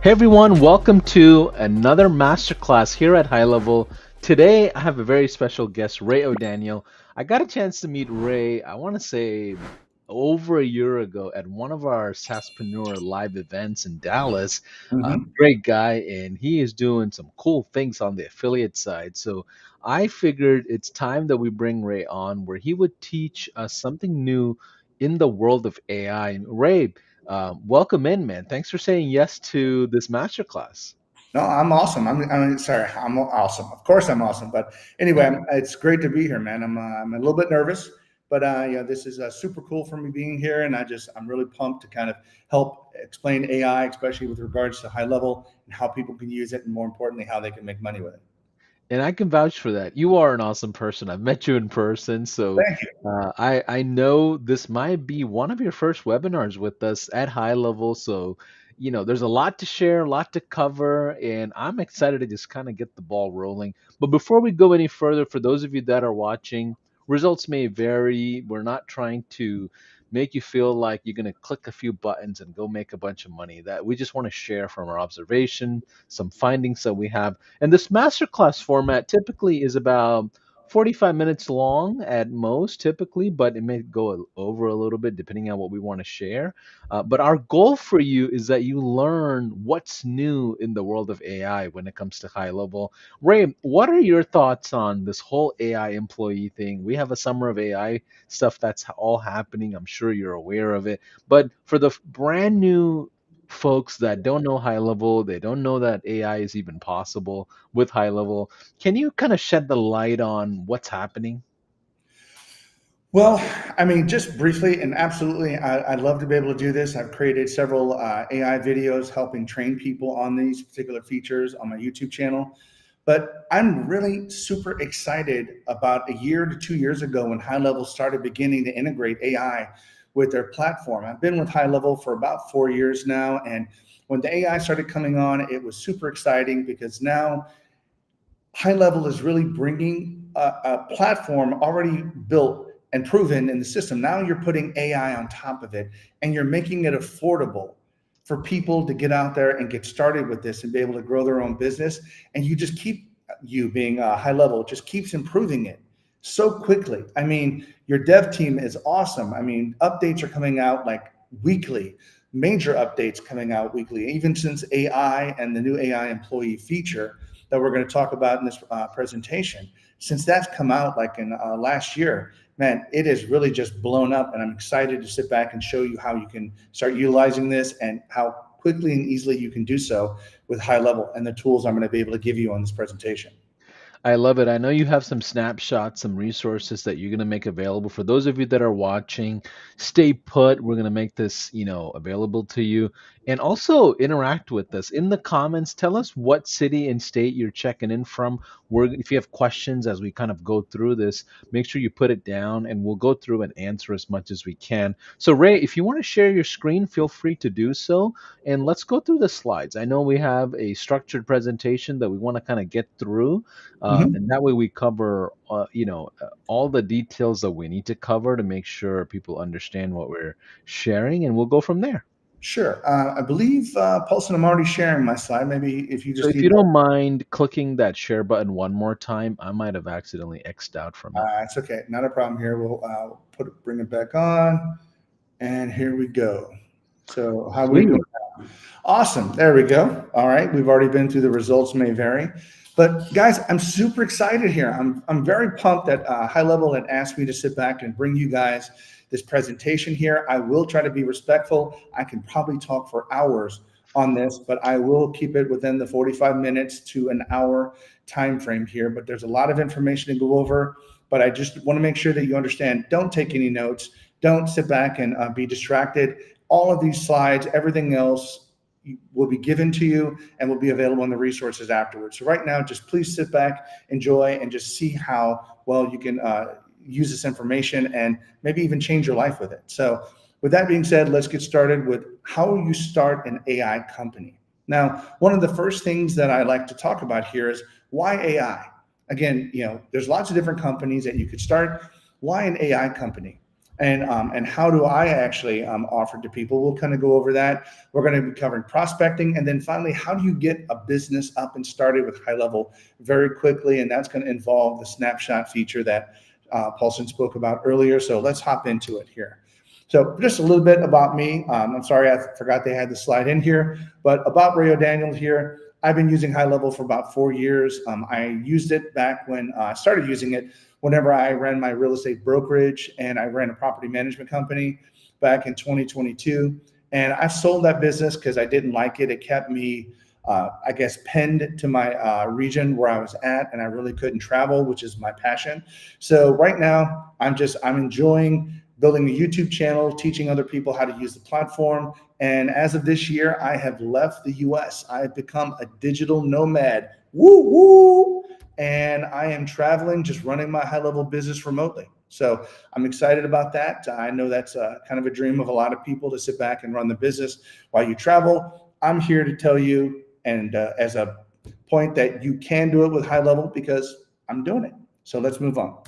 Hey everyone, welcome to another masterclass here at High Level. Today I have a very special guest, Ray O'Daniel. I got a chance to meet Ray, I want to say over a year ago at one of our SaaSpreneur live events in Dallas. hmm Great guy, and he is doing some cool things on the affiliate side. So I figured it's time that we bring Ray on where he would teach us something new in the world of AI. And Ray, welcome in, man. Thanks for saying yes to this masterclass. No, I'm awesome. Sorry, I'm awesome. Of course, I'm awesome. But anyway, it's great to be here, man. I'm a little bit nervous, but yeah, this is super cool for me being here, and I'm really pumped to kind of help explain AI, especially with regards to high level and how people can use it, and more importantly, how they can make money with it. And I can vouch for that. You are an awesome person. I've met you in person, so Thank you. I know this might be one of your first webinars with us at High Level. So, there's a lot to share, a lot to cover, and I'm excited to just kind of get the ball rolling. But before we go any further, for those of you that are watching, results may vary. We're not trying to make you feel like you're going to click a few buttons and go make a bunch of money. That we just want to share from our observation, some findings that we have. And this masterclass format typically is about 45 minutes long at most, typically, but it may go over a little bit depending on what we want to share. But our goal for you is that you learn what's new in the world of AI when it comes to high level. Ray, what are your thoughts on this whole AI employee thing? We have a summer of AI stuff that's all happening. I'm sure you're aware of it. But for the brand new folks that don't know high level, they don't know that AI is even possible with high level. Can you kind of shed the light on what's happening? Well, I mean, just briefly and absolutely, I'd love to be able to do this. I've created several AI videos helping train people on these particular features on my YouTube channel. But I'm really super excited about a year to 2 years ago when High Level started beginning to integrate AI with their platform. I've been with High Level for about 4 years now. And when the AI started coming on, it was super exciting because now High Level is really bringing a platform already built and proven in the system. Now you're putting AI on top of it and you're making it affordable for people to get out there and get started with this and be able to grow their own business. And you just keep, you being High Level, just keeps improving it so quickly. I mean, your dev team is awesome. I mean, updates are coming out like weekly, major updates coming out weekly, even since AI and the new AI employee feature that we're going to talk about in this presentation. Since that's come out like in last year, man, it is really just blown up. And I'm excited to sit back and show you how you can start utilizing this and how quickly and easily you can do so with High Level and the tools I'm going to be able to give you on this presentation. I love it. I know you have some snapshots, some resources that you're going to make available for those of you that are watching. Stay put. We're going to make this, available to you, and also interact with us in the comments. Tell us what city and state you're checking in from. If you have questions as we kind of go through this, make sure you put it down, and we'll go through and answer as much as we can. So, Ray, if you want to share your screen, feel free to do so, and let's go through the slides. I know we have a structured presentation that we want to kind of get through, Mhm. and that way we cover all the details that we need to cover to make sure people understand what we're sharing, and we'll go from there. Sure. I believe, Paulson, I'm already sharing my slide. Maybe if you So just if need, you don't mind clicking that share button one more time, I might have accidentally X'd out from it. it's okay. Not a problem here. We'll bring it back on. And here we go. So how are we doing? Sweet. Awesome. There we go. All right. We've already been through the results may vary. But guys, I'm super excited here. I'm very pumped that High Level had asked me to sit back and bring you guys this presentation here. I will try to be respectful. I can probably talk for hours on this, but I will keep it within the 45 minutes to an hour time frame here. But there's a lot of information to go over. But I just want to make sure that you understand, don't take any notes. Don't sit back and be distracted. All of these slides, everything else will be given to you and will be available in the resources afterwards. So right now, just please sit back, enjoy, and just see how well you can use this information and maybe even change your life with it. So with that being said, let's get started with how you start an AI company. Now, one of the first things that I like to talk about here is why AI? Again, there's lots of different companies that you could start. Why an AI company? and how do I actually offer to people. We'll kind of go over that. We're going to be covering prospecting, and then finally, how do you get a business up and started with HighLevel very quickly, and that's going to involve the snapshot feature that Paulson spoke about earlier. So let's hop into it here. So just a little bit about me. I'm sorry, I forgot they had the slide in here, but about Ray O'Daniel here. I've been using HighLevel for about 4 years. I used it back when I started using it whenever I ran my real estate brokerage and I ran a property management company back in 2022. And I sold that business because I didn't like it. It kept me, I guess, pinned to my region where I was at, and I really couldn't travel, which is my passion. So right now, I'm enjoying building a YouTube channel, teaching other people how to use the platform. And as of this year, I have left the US. I have become a digital nomad. Woo woo! And I am traveling, just running my HighLevel business remotely. So I'm excited about that. I know that's kind of a dream of a lot of people to sit back and run the business while you travel. I'm here to tell you, and as a point, that you can do it with HighLevel because I'm doing it. So let's move on.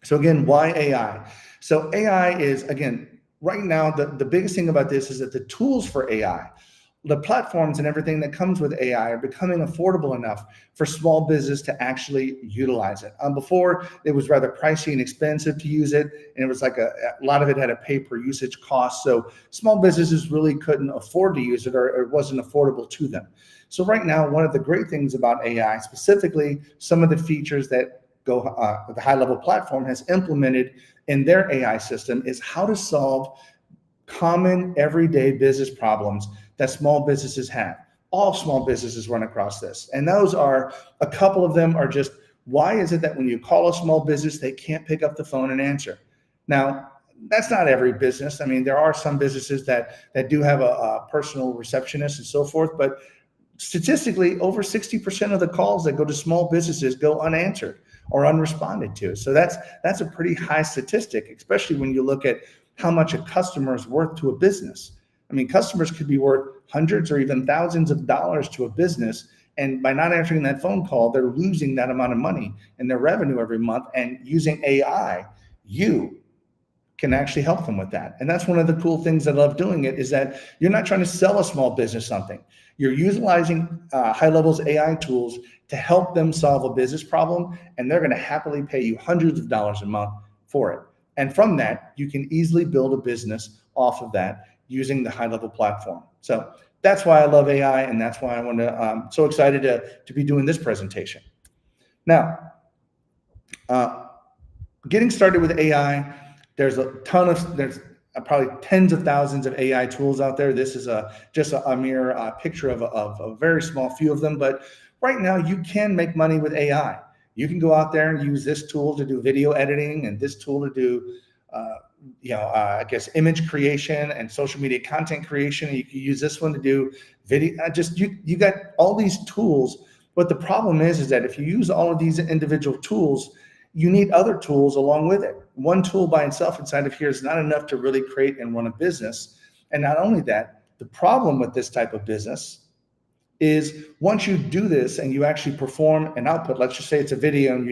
So again, why AI? So AI is, again, right now, the biggest thing about this is that the tools for AI, the platforms and everything that comes with AI are becoming affordable enough for small business to actually utilize it. Before, it was rather pricey and expensive to use it, and it was like a lot of it had a pay per usage cost. So small businesses really couldn't afford to use it, or it wasn't affordable to them. So right now, one of the great things about AI, specifically some of the features that the HighLevel platform has implemented in their AI system, is how to solve common everyday business problems that small businesses have. All small businesses run across this. And those are, a couple of them are just, why is it that when you call a small business, they can't pick up the phone and answer? Now, that's not every business. I mean, there are some businesses that do have a personal receptionist and so forth, but statistically, over 60% of the calls that go to small businesses go unanswered or unresponded to. So that's a pretty high statistic, especially when you look at how much a customer is worth to a business. I mean, customers could be worth hundreds or even thousands of dollars to a business. And by not answering that phone call, they're losing that amount of money in their revenue every month. And using AI, you can actually help them with that. And that's one of the cool things I love doing it, is that you're not trying to sell a small business something. You're utilizing HighLevel's AI tools to help them solve a business problem, and they're going to happily pay you hundreds of dollars a month for it. And from that, you can easily build a business off of that using the HighLevel platform. So that's why I love AI, and that's why I'm so excited to be doing this presentation. Now, getting started with AI, there's probably tens of thousands of AI tools out there. This is just a mere picture of a very small few of them. But right now, you can make money with AI. You can go out there and use this tool to do video editing, and this tool to do, I guess, image creation and social media content creation. You can use this one to do video. You got all these tools. But the problem is that if you use all of these individual tools, you need other tools along with it. One tool by itself inside of here is not enough to really create and run a business. And not only that, the problem with this type of business is, once you do this and you actually perform an output, let's just say it's a video, and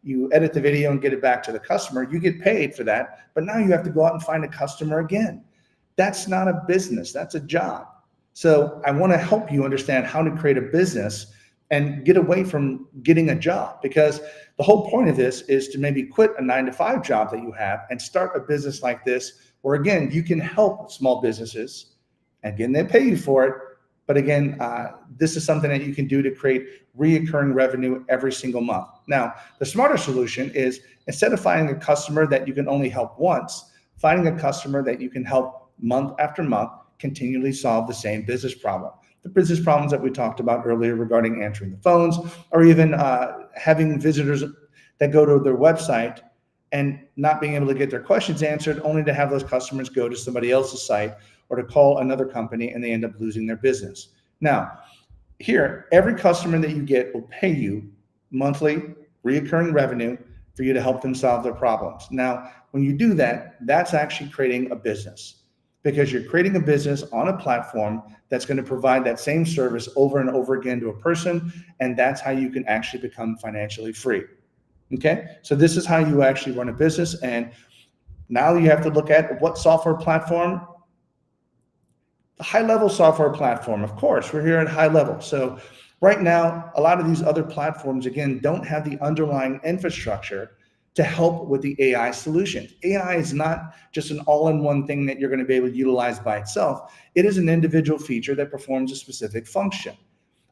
you edit the video and get it back to the customer, you get paid for that. But now you have to go out and find a customer again. That's not a business, that's a job. So I want to help you understand how to create a business and get away from getting a job, because the whole point of this is to maybe quit a 9-to-5 job that you have and start a business like this, where again, you can help small businesses. Again, they pay you for it. But again, this is something that you can do to create reoccurring revenue every single month. Now, the smarter solution is, instead of finding a customer that you can only help once, finding a customer that you can help month after month, continually solve the same business problem. The business problems that we talked about earlier regarding answering the phones, or even having visitors that go to their website and not being able to get their questions answered, only to have those customers go to somebody else's site or to call another company, and they end up losing their business. Now, here, every customer that you get will pay you monthly reoccurring revenue for you to help them solve their problems. Now, when you do that, that's actually creating a business, because you're creating a business on a platform that's going to provide that same service over and over again to a person, and that's how you can actually become financially free. Okay, so this is how you actually run a business. And Now you have to look at what software platform. The HighLevel software platform, of course, we're here at HighLevel. So right now, a lot of these other platforms, again, don't have the underlying infrastructure to help with the AI solutions. AI is not just an all-in-one thing that you're going to be able to utilize by itself. It is an individual feature that performs a specific function.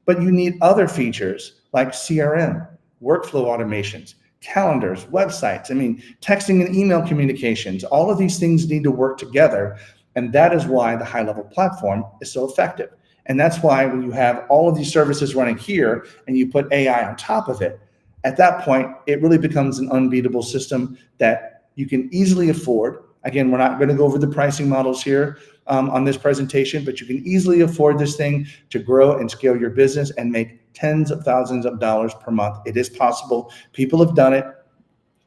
But you need other features like CRM, workflow automations, calendars, websites. I mean, texting and email communications, all of these things need to work together. And that is why the HighLevel platform is so effective. And that's why when you have all of these services running here and you put AI on top of it, at that point, it really becomes an unbeatable system that you can easily afford. Again, we're not going to go over the pricing models here on this presentation, but you can easily afford this thing to grow and scale your business and make tens of thousands of dollars per month. It is possible. People have done it.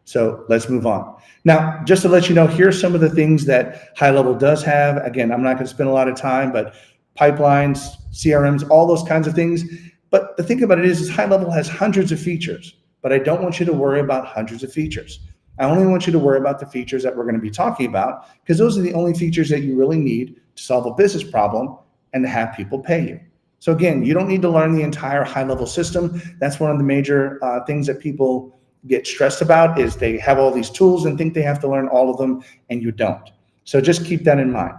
So let's move on. Now, just to let you know, here's some of the things that HighLevel does have. Again, I'm not going to spend a lot of time, but pipelines, CRMs, all those kinds of things. But the thing about it is HighLevel has hundreds of features, but I don't want you to worry about hundreds of features. I only want you to worry about the features that we're going to be talking about, because those are the only features that you really need to solve a business problem and to have people pay you. So again, you don't need to learn the entire HighLevel system. That's one of the major things that people get stressed about, is they have all these tools and think they have to learn all of them, and you don't. So just keep that in mind.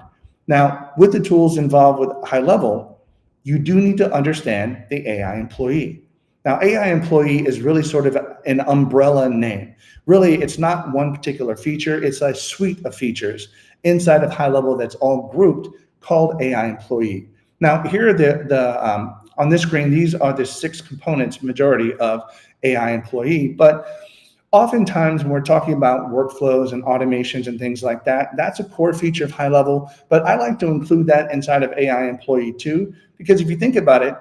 Now, with the tools involved with HighLevel, you do need to understand the AI employee. Now, AI employee is really sort of an umbrella name. Really, it's not one particular feature. It's a suite of features inside of HighLevel that's all grouped called AI employee. Now, here are on this screen, these are the 6 components, majority of AI employee. But oftentimes when we're talking about workflows and automations and things like that, that's a core feature of HighLevel. But I like to include that inside of AI employee too, because if you think about it,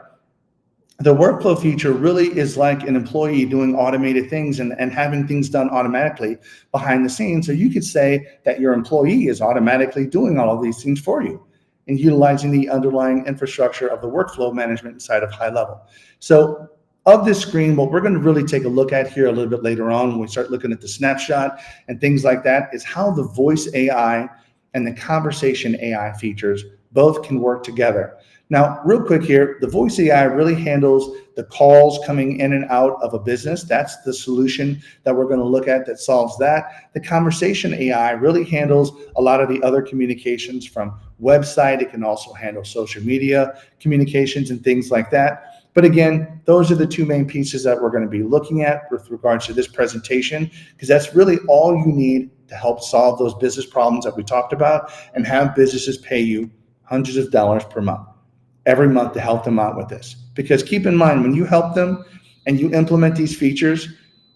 the workflow feature really is like an employee doing automated things and having things done automatically behind the scenes. So you could say that your employee is automatically doing all of these things for you and utilizing the underlying infrastructure of the workflow management inside of HighLevel. So of this screen, what we're going to really take a look at here a little bit later on when we start looking at the snapshot and things like that is how the voice AI and the conversation AI features both can work together. Now, real quick here, the voice AI really handles the calls coming in and out of a business. That's the solution that we're going to look at that solves that. The conversation AI really handles a lot of the other communications from website. It can also handle social media communications and things like that. But again, those are the 2 main pieces that we're going to be looking at with regards to this presentation, because that's really all you need to help solve those business problems that we talked about and have businesses pay you hundreds of dollars per month, every month, to help them out with this. Because keep in mind, when you help them and you implement these features,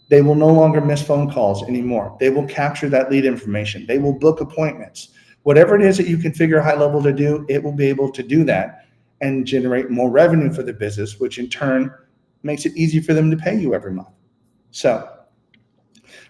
they will no longer miss phone calls anymore. They will capture that lead information. They will book appointments. Whatever it is that you configure HighLevel to do, it will be able to do that and generate more revenue for the business, which in turn makes it easy for them to pay you every month. So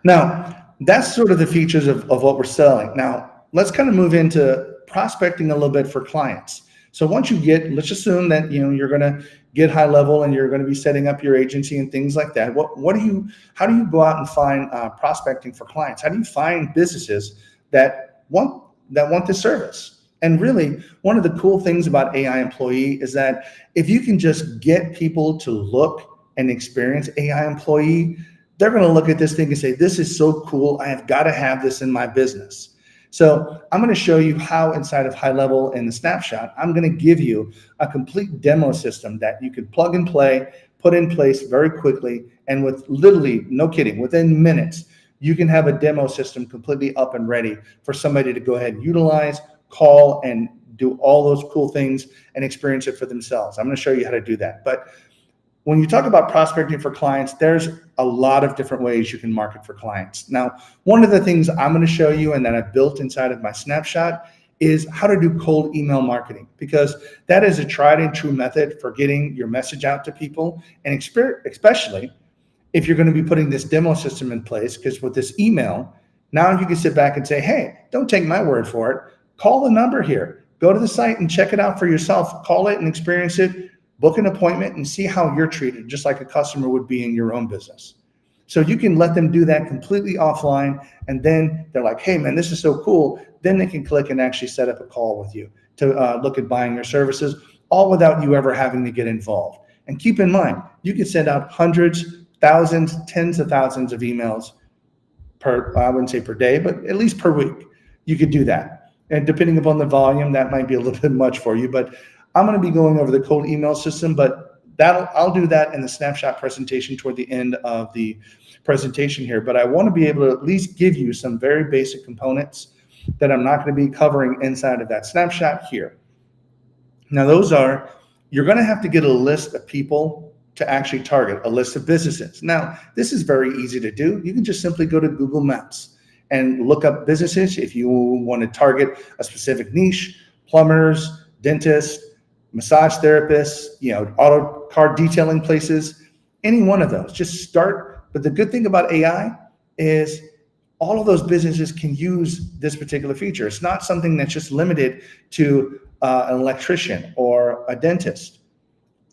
now that's sort of the features of what we're selling. Now let's kind of move into prospecting a little bit for clients. So once you get, let's assume that you're going to get HighLevel and you're going to be setting up your agency and things like that. How do you go out and find prospecting for clients? How do you find businesses that want this service? And really, one of the cool things about AI employee is that if you can just get people to look and experience AI employee, they're going to look at this thing and say, this is so cool. I have got to have this in my business. So I'm going to show you how inside of HighLevel in the snapshot, I'm going to give you a complete demo system that you can plug and play, put in place very quickly. And with literally, no kidding, within minutes, you can have a demo system completely up and ready for somebody to go ahead and utilize, call, and do all those cool things and experience it for themselves. I'm going to show you how to do that. But when you talk about prospecting for clients, there's a lot of different ways you can market for clients. Now, one of the things I'm going to show you and that I've built inside of my snapshot is how to do cold email marketing, because that is a tried and true method for getting your message out to people, and especially if you're going to be putting this demo system in place, because with this email, now you can sit back and say, hey, don't take my word for it. Call the number here. Go to the site and check it out for yourself. Call it and experience it. Book an appointment and see how you're treated, just like a customer would be in your own business. So you can let them do that completely offline, and then they're like, "Hey, man, this is so cool." Then they can click and actually set up a call with you to look at buying your services, all without you ever having to get involved. And keep in mind, you can send out hundreds, thousands, tens of thousands of emails per, I wouldn't say per day, but at least per week. You could do that. And depending upon the volume, that might be a little bit much for you. But I'm going to be going over the cold email system, but I'll do that in the snapshot presentation toward the end of the presentation here. But I want to be able to at least give you some very basic components that I'm not going to be covering inside of that snapshot here. Now, those are, you're going to have to get a list of people to actually target, a list of businesses. Now, this is very easy to do. You can just simply go to Google Maps and look up businesses. If you want to target a specific niche, plumbers, dentists, massage therapists, auto car detailing places, any one of those, just start. But the good thing about AI is all of those businesses can use this particular feature. It's not something that's just limited to an electrician or a dentist.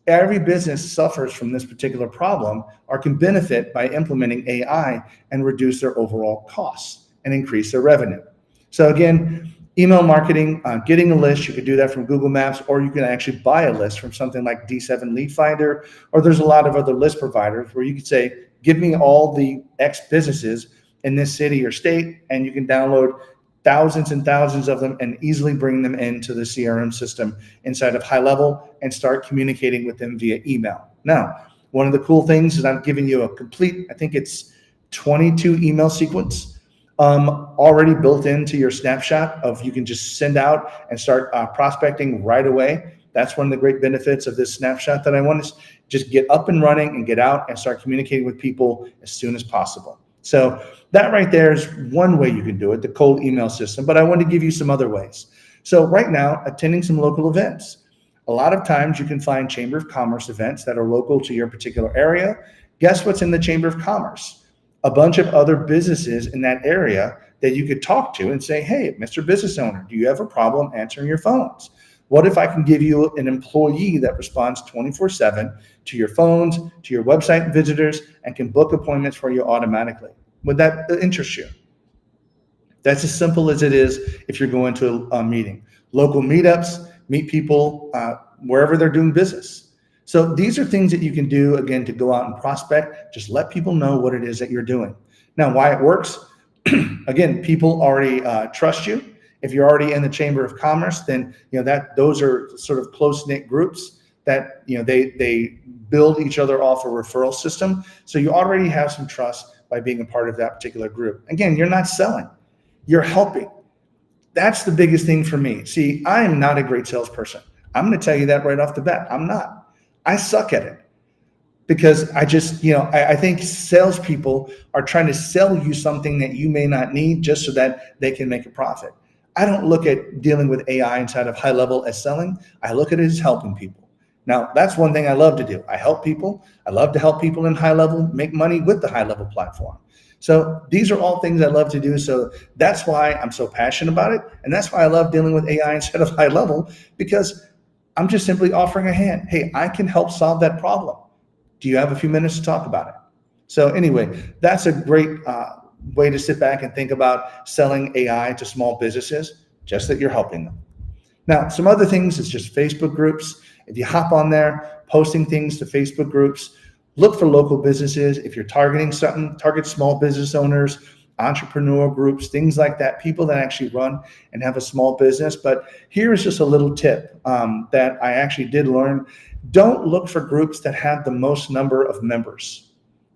Every business suffers from this particular problem or can benefit by implementing AI and reduce their overall costs and increase their revenue. So again, email marketing, getting a list, you could do that from Google Maps, or you can actually buy a list from something like D7 Lead Finder, or there's a lot of other list providers where you could say, give me all the X businesses in this city or state, and you can download thousands and thousands of them and easily bring them into the CRM system inside of HighLevel and start communicating with them via email. Now, one of the cool things is I'm giving you a complete, I think it's 22 email sequence already built into your snapshot of you can just send out and start prospecting right away. That's one of the great benefits of this snapshot that I want to just get up and running and get out and start communicating with people as soon as possible. So that right there is one way you can do it, the cold email system, but I want to give you some other ways. So right now, attending some local events. A lot of times you can find Chamber of Commerce events that are local to your particular area. Guess what's in the Chamber of Commerce? A bunch of other businesses in that area that you could talk to and say, hey, Mr. Business Owner, do you have a problem answering your phones? What if I can give you an employee that responds 24/7 to your phones, to your website visitors, and can book appointments for you automatically? Would that interest you? That's as simple as it is if you're going to a meeting. Local meetups, meet people wherever they're doing business. So these are things that you can do, again, to go out and prospect. Just let people know what it is that you're doing. Now, why it works, again, people already trust you. If you're already in the Chamber of Commerce, then that those are sort of close-knit groups that they build each other off a referral system. So you already have some trust by being a part of that particular group. Again, you're not selling, you're helping. That's the biggest thing for me. See, I am not a great salesperson. I'm going to tell you that right off the bat. I'm not. I suck at it. Because I just, I think salespeople are trying to sell you something that you may not need just so that they can make a profit. I don't look at dealing with AI inside of HighLevel as selling. I look at it as helping people. Now, that's one thing I love to do. I help people. I love to help people in HighLevel make money with the HighLevel platform. So these are all things I love to do. So that's why I'm so passionate about it. And that's why I love dealing with AI instead of HighLevel, because I'm just simply offering a hand. Hey, I can help solve that problem. Do you have a few minutes to talk about it? So anyway, that's a great way to sit back and think about selling AI to small businesses, just that you're helping them. Now, some other things is just Facebook groups. If you hop on there, posting things to Facebook groups, look for local businesses. If you're targeting something, target small business owners, entrepreneur groups, things like that, people that actually run and have a small business. But here is just a little tip that I actually did learn. Don't look for groups that have the most number of members.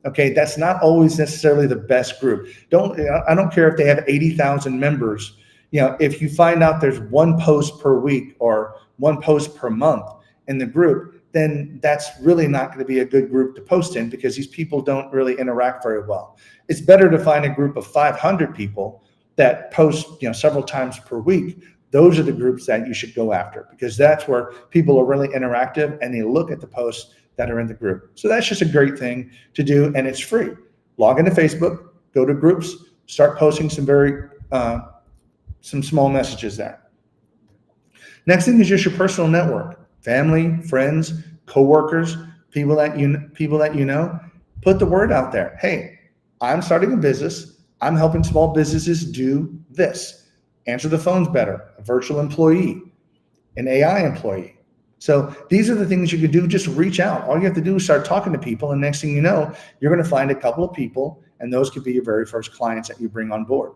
Okay, that's not always necessarily the best group. I don't care if they have 80,000 members. If you find out there's one post per week or one post per month in the group, then that's really not going to be a good group to post in, because these people don't really interact very well. It's better to find a group of 500 people that post, several times per week. Those are the groups that you should go after, because that's where people are really interactive and they look at the posts that are in the group. So that's just a great thing to do, and it's free. Log into Facebook, go to groups, start posting some small messages there. Next thing is just your personal network. Family, friends, coworkers, people that you know. Put the word out there. Hey, I'm starting a business. I'm helping small businesses do this. Answer the phones better, a virtual employee, an AI employee. So these are the things you can do. Just reach out. All you have to do is start talking to people. And next thing you know, you're going to find a couple of people, and those could be your very first clients that you bring on board.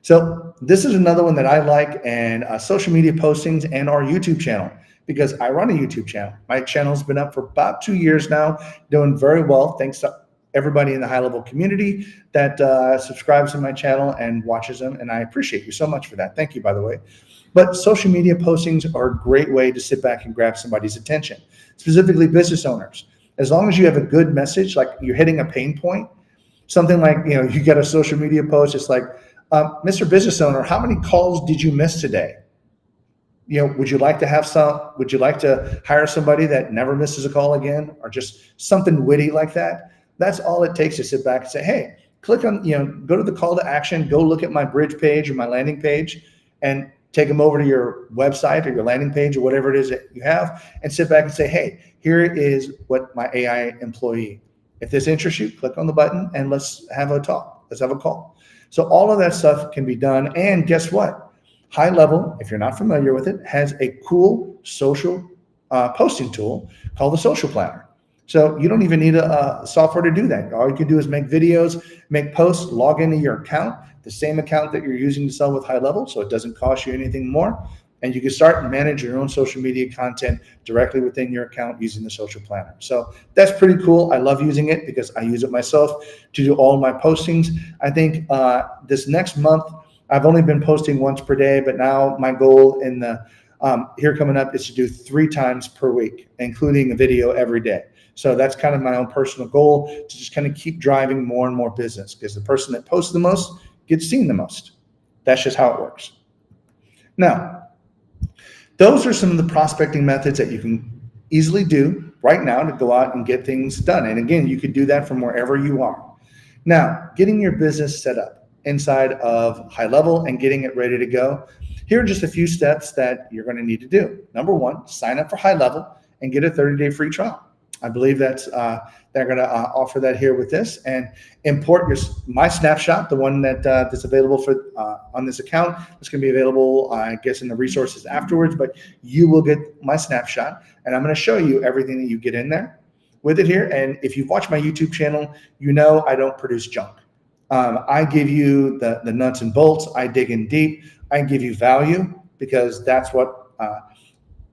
So this is another one that I like, and social media postings and our YouTube channel, because I run a YouTube channel. My channel's been up for about 2 years now, doing very well. Thanks to everybody in the HighLevel community that subscribes to my channel and watches them, and I appreciate you so much for that. Thank you, by the way. But social media postings are a great way to sit back and grab somebody's attention, specifically business owners. As long as you have a good message, like you're hitting a pain point, something like, you get a social media post, it's like, Mr. Business Owner, how many calls did you miss today? Would you like to have would you like to hire somebody that never misses a call again, or just something witty like that? That's all it takes to sit back and say, hey, click on, go to the call to action, go look at my bridge page or my landing page, and take them over to your website or your landing page or whatever it is that you have, and sit back and say, hey, here is what my AI employee. If this interests you, click on the button and let's have a talk. Let's have a call. So all of that stuff can be done. And guess what? HighLevel, if you're not familiar with it, has a cool social posting tool called the Social Planner. So you don't even need a software to do that. All you can do is make videos, make posts, log into your account, the same account that you're using to sell with HighLevel, so it doesn't cost you anything more. And you can start and manage your own social media content directly within your account using the Social Planner. So that's pretty cool. I love using it because I use it myself to do all my postings. I think this next month, I've only been posting once per day, but now my goal in the here coming up is to do 3 times per week, including a video every day. So that's kind of my own personal goal, to just kind of keep driving more and more business, because the person that posts the most gets seen the most. That's just how it works. Now, those are some of the prospecting methods that you can easily do right now to go out and get things done. And again, you could do that from wherever you are. Now, getting your business set up inside of HighLevel and getting it ready to go. Here are just a few steps that you're going to need to do. Number one, sign up for HighLevel and get a 30-day free trial. I believe that's they're going to offer that here with this, and import my snapshot, the one that's available for on this account. It's going to be available, I guess, in the resources afterwards. But you will get my snapshot, and I'm going to show you everything that you get in there with it here. And if you've watched my YouTube channel, you know I don't produce junk. I give you the nuts and bolts. I dig in deep. I give you value, because that's what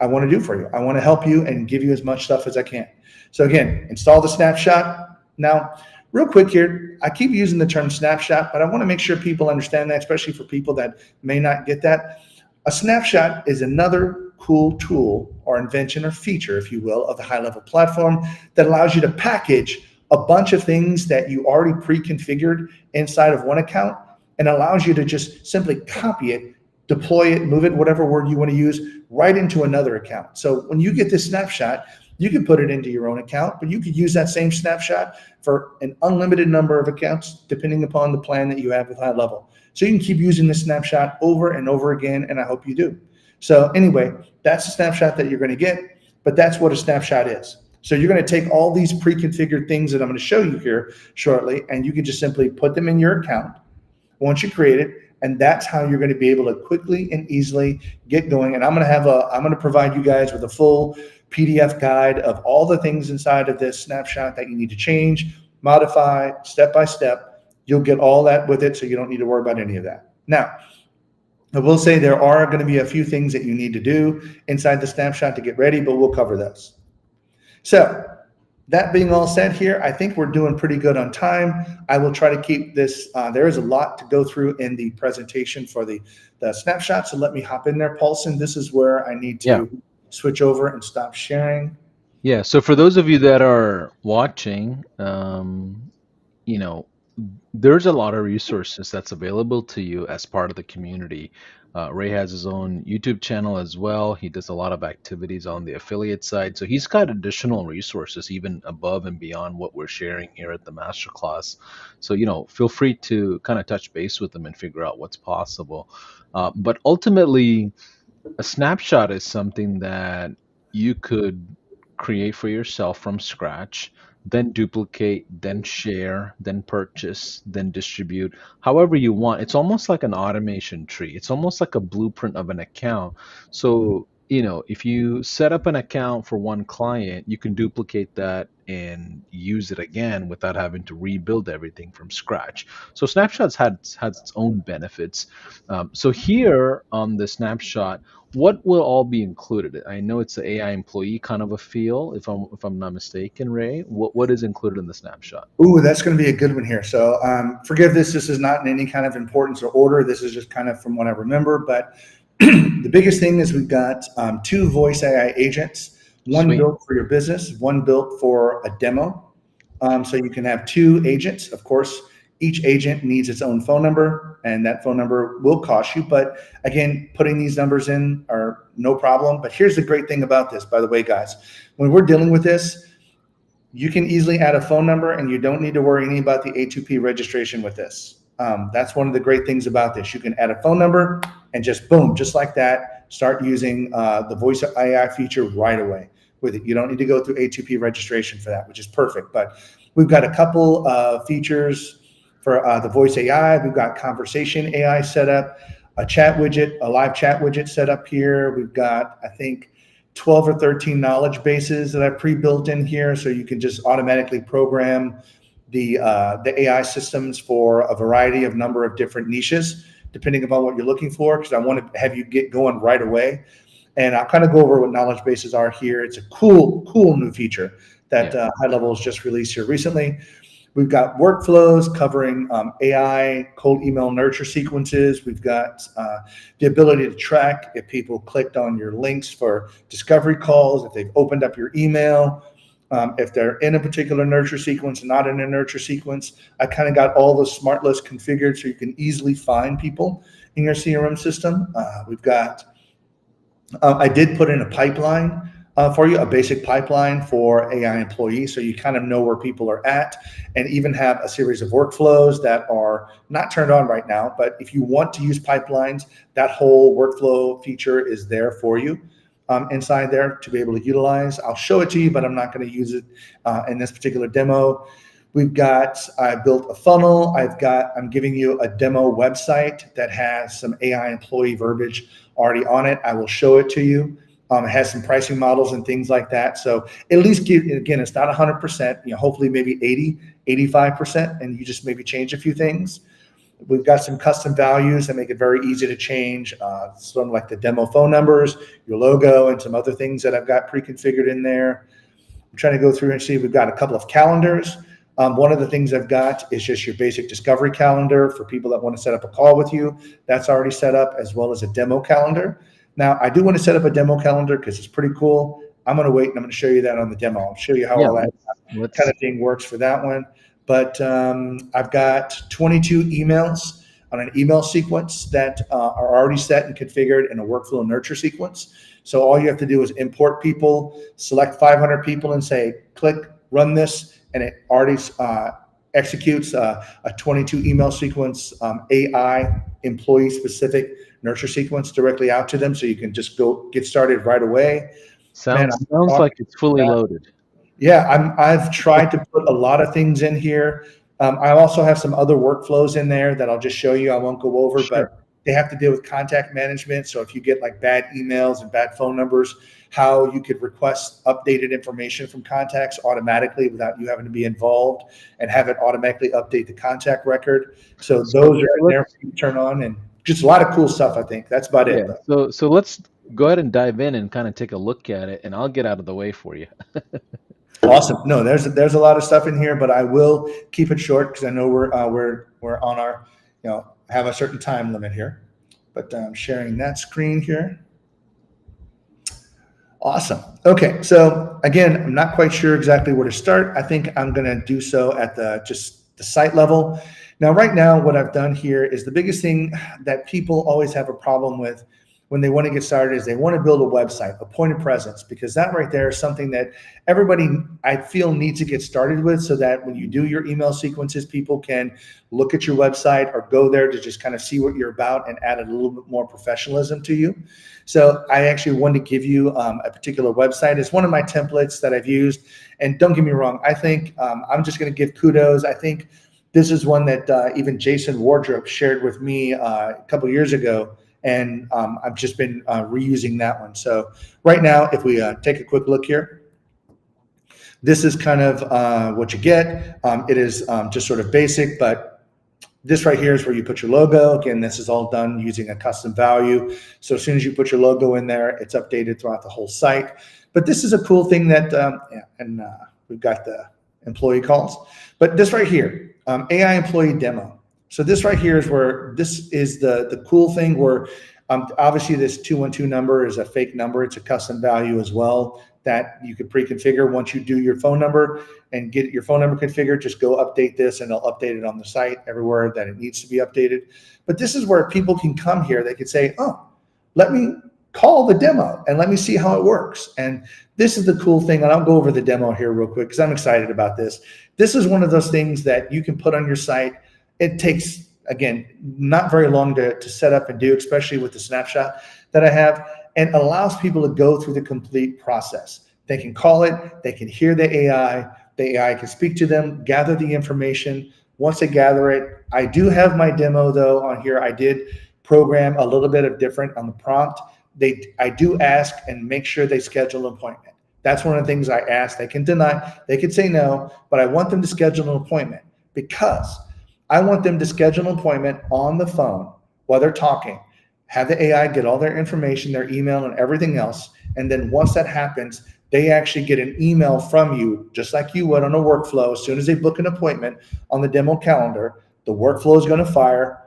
I want to do for you. I want to help you and give you as much stuff as I can. So again, install the snapshot. Now, real quick here, I keep using the term snapshot, but I want to make sure people understand that, especially for people that may not get that. A snapshot is another cool tool or invention or feature, if you will, of the HighLevel platform that allows you to package a bunch of things that you already pre-configured inside of one account, and allows you to just simply copy it, deploy it, move it, whatever word you want to use, right into another account. So when you get this snapshot, you can put it into your own account, but you could use that same snapshot for an unlimited number of accounts, depending upon the plan that you have with HighLevel. So you can keep using this snapshot over and over again, and I hope you do. So anyway, that's the snapshot that you're going to get, but that's what a snapshot is. So you're going to take all these pre-configured things that I'm going to show you here shortly, and you can just simply put them in your account once you create it, and that's how you're going to be able to quickly and easily get going. And I'm going to provide you guys with a full PDF guide of all the things inside of this snapshot that you need to change, modify, step by step. You'll get all that with it, so you don't need to worry about any of that. Now, I will say there are going to be a few things that you need to do inside the snapshot to get ready, but we'll cover those. So that being all said here, I think we're doing pretty good on time. I will try to keep this. There is a lot to go through in the presentation for the snapshot. So let me hop in there, Paulson. This is where I need Yeah. to switch over and stop sharing. Yeah. So for those of you that are watching, you know, there's a lot of resources that's available to you as part of the community. Ray has his own YouTube channel as well. He does a lot of activities on the affiliate side. So he's got additional resources even above and beyond what we're sharing here at the Masterclass. So, feel free to kind of touch base with him and figure out what's possible. But ultimately, a snapshot is something that you could create for yourself from scratch then duplicate, then share, then purchase, then distribute, however you want. It's almost like an automation tree. It's almost like a blueprint of an account. So, if you set up an account for one client, you can duplicate that and use it again without having to rebuild everything from scratch. So Snapshots has its own benefits. So here on the Snapshot, what will all be included? I know it's an AI employee kind of a feel, if I'm not mistaken, Ray. What is included in the snapshot? Ooh, that's going to be a good one here. So forgive this. This is not in any kind of importance or order. This is just kind of from what I remember. But the biggest thing is we've got two voice AI agents, one Sweet. built for your business, one built for a demo. So you can have two agents. Of course, each agent needs its own phone number, and that phone number will cost you. But again, putting these numbers in are no problem. But here's the great thing about this, by the way, guys. When we're dealing with this, you can easily add a phone number and you don't need to worry any about the A2P registration with this. That's one of the great things about this. You can add a phone number and just boom, just like that, start using the voice AI feature right away with it. You don't need to go through A2P registration for that, which is perfect. But we've got a couple features for the voice AI. We've got conversation AI set up, a chat widget, a live chat widget set up here. We've got, I think, 12 or 13 knowledge bases that I pre-built in here, so you can just automatically program the AI systems for a variety of number of different niches, depending upon what you're looking for, because I want to have you get going right away. And I'll kind of go over what knowledge bases are here. It's a cool new feature that Yeah. HighLevel has just released here recently. We've got workflows covering AI, cold email nurture sequences. We've got the ability to track if people clicked on your links for discovery calls, if they've opened up your email, if they're in a particular nurture sequence, not in a nurture sequence. I kind of got all those smart lists configured so you can easily find people in your CRM system. We've got I did put in a pipeline for you, a basic pipeline for AI employees, so you kind of know where people are at, and even have a series of workflows that are not turned on right now. But if you want to use pipelines, that whole workflow feature is there for you inside there to be able to utilize. I'll show it to you, but I'm not going to use it in this particular demo. I built a funnel. I'm giving you a demo website that has some AI employee verbiage already on it. I will show it to you. It has some pricing models and things like that. So at least again, it's not 100%, hopefully maybe 80, 85%, and you just maybe change a few things. We've got some custom values that make it very easy to change, sort of like the demo phone numbers, your logo, and some other things that I've got pre-configured in there. I'm trying to go through and see, we've got a couple of calendars. One of the things I've got is just your basic discovery calendar for people that want to set up a call with you. That's already set up, as well as a demo calendar. Now, I do want to set up a demo calendar because it's pretty cool. I'm going to wait and I'm going to show you that on the demo. I'll show you how Yeah. all that kind Let's of thing works for that one. But I've got 22 emails on an email sequence that are already set and configured in a workflow nurture sequence. So all you have to do is import people, select 500 people, and say, click, run this, and it already executes a 22 email sequence, AI employee specific nurture sequence directly out to them. So you can just go get started right away. Man, sounds like it's fully loaded. yeah, I've tried to put a lot of things in here. I also have some other workflows in there that I'll just show you. I won't go over, Sure. but they have to deal with contact management. So if you get like bad emails and bad phone numbers, how you could request updated information from contacts automatically without you having to be involved, and have it automatically update the contact record. So So those are in there let's for you to turn on, and just a lot of cool stuff. I think that's about yeah. it, though. So let's go ahead and dive in and kind of take a look at it, and I'll get out of the way for you. Awesome. No, there's a lot of stuff in here, but I will keep it short because I know we're on our, have a certain time limit here. But I'm sharing that screen here. Awesome. Okay, so again, I'm not quite sure exactly where to start. I think I'm going to do so at just the site level. Now, right now, what I've done here is the biggest thing that people always have a problem with when they want to get started is they want to build a website, a point of presence, because that right there is something that everybody, I feel, needs to get started with, so that when you do your email sequences, people can look at your website or go there to just kind of see what you're about and add a little bit more professionalism to you. So I actually wanted to give you a particular website. It's one of my templates that I've used. And don't get me wrong, I think I'm just going to give kudos. I think this is one that even Jason Wardrop shared with me a couple years ago, and I've just been reusing that one. So right now, if we take a quick look here, this is kind of what you get. It is just sort of basic, but this right here is where you put your logo. Again, this is all done using a custom value. So as soon as you put your logo in there, it's updated throughout the whole site. But this is a cool thing that, we've got the employee calls. But this right here, AI employee demo. So this right here is where this is the cool thing where obviously this 212 number is a fake number. It's a custom value as well that you could pre-configure. Once you do your phone number and get your phone number configured, just go update this and they'll update it on the site everywhere that it needs to be updated. But this is where people can come here. They could say, oh, let me call the demo and let me see how it works. And this is the cool thing. And I'll go over the demo here real quick because I'm excited about this. This is one of those things that you can put on your site. It takes, again, not very long to set up and do, especially with the snapshot that I have, and allows people to go through the complete process. They can call it, they can hear the AI can speak to them, gather the information. Once they gather it, I do have my demo though on here. I did program a little bit of different on the prompt. I do ask and make sure they schedule an appointment. That's one of the things I ask. They can deny, they could say no, but I want them to schedule an appointment because I want them to schedule an appointment on the phone while they're talking, have the AI get all their information, their email and everything else. And then once that happens, they actually get an email from you, just like you would on a workflow. As soon as they book an appointment on the demo calendar, the workflow is going to fire,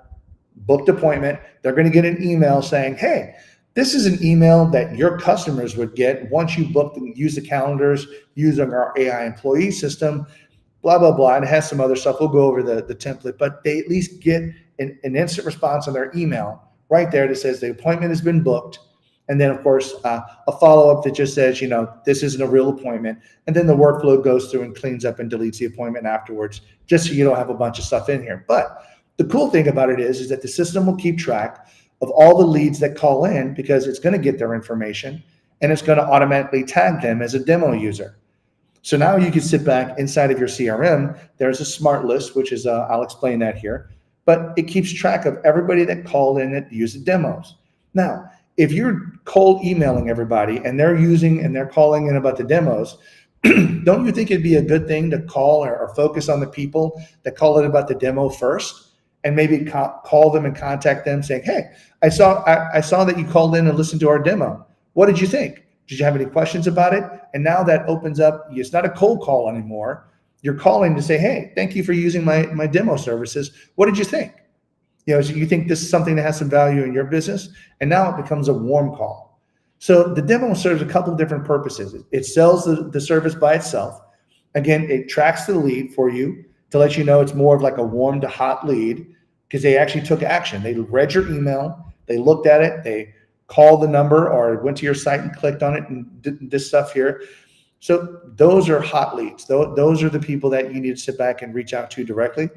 booked appointment. They're going to get an email saying, hey, this is an email that your customers would get once you book and use the calendars using our AI employee system, blah, blah, blah. And it has some other stuff. We'll go over the template, but they at least get an instant response on their email right there that says the appointment has been booked. And then, of course, a follow-up that just says, this isn't a real appointment. And then the workflow goes through and cleans up and deletes the appointment afterwards, just so you don't have a bunch of stuff in here. But the cool thing about it is that the system will keep track of all the leads that call in because it's going to get their information and it's going to automatically tag them as a demo user. So now you can sit back inside of your CRM. There's a smart list, which is, I'll explain that here, but it keeps track of everybody that called in that used the demos. Now, if you're cold emailing everybody and they're calling in about the demos, don't you think it'd be a good thing to call or focus on the people that call in about the demo first and maybe call them and contact them saying, hey, I saw that you called in and listened to our demo. What did you think? Did you have any questions about it? And now that opens up, it's not a cold call anymore. You're calling to say, hey, thank you for using my demo services. What did you think? So you think this is something that has some value in your business? And now it becomes a warm call. So the demo serves a couple of different purposes. It sells the service by itself. Again, it tracks the lead for you to let you know it's more of like a warm to hot lead because they actually took action. They read your email, they looked at it, they called the number or went to your site and clicked on it and did this stuff here. So those are hot leads. Those are the people that you need to sit back and reach out to directly.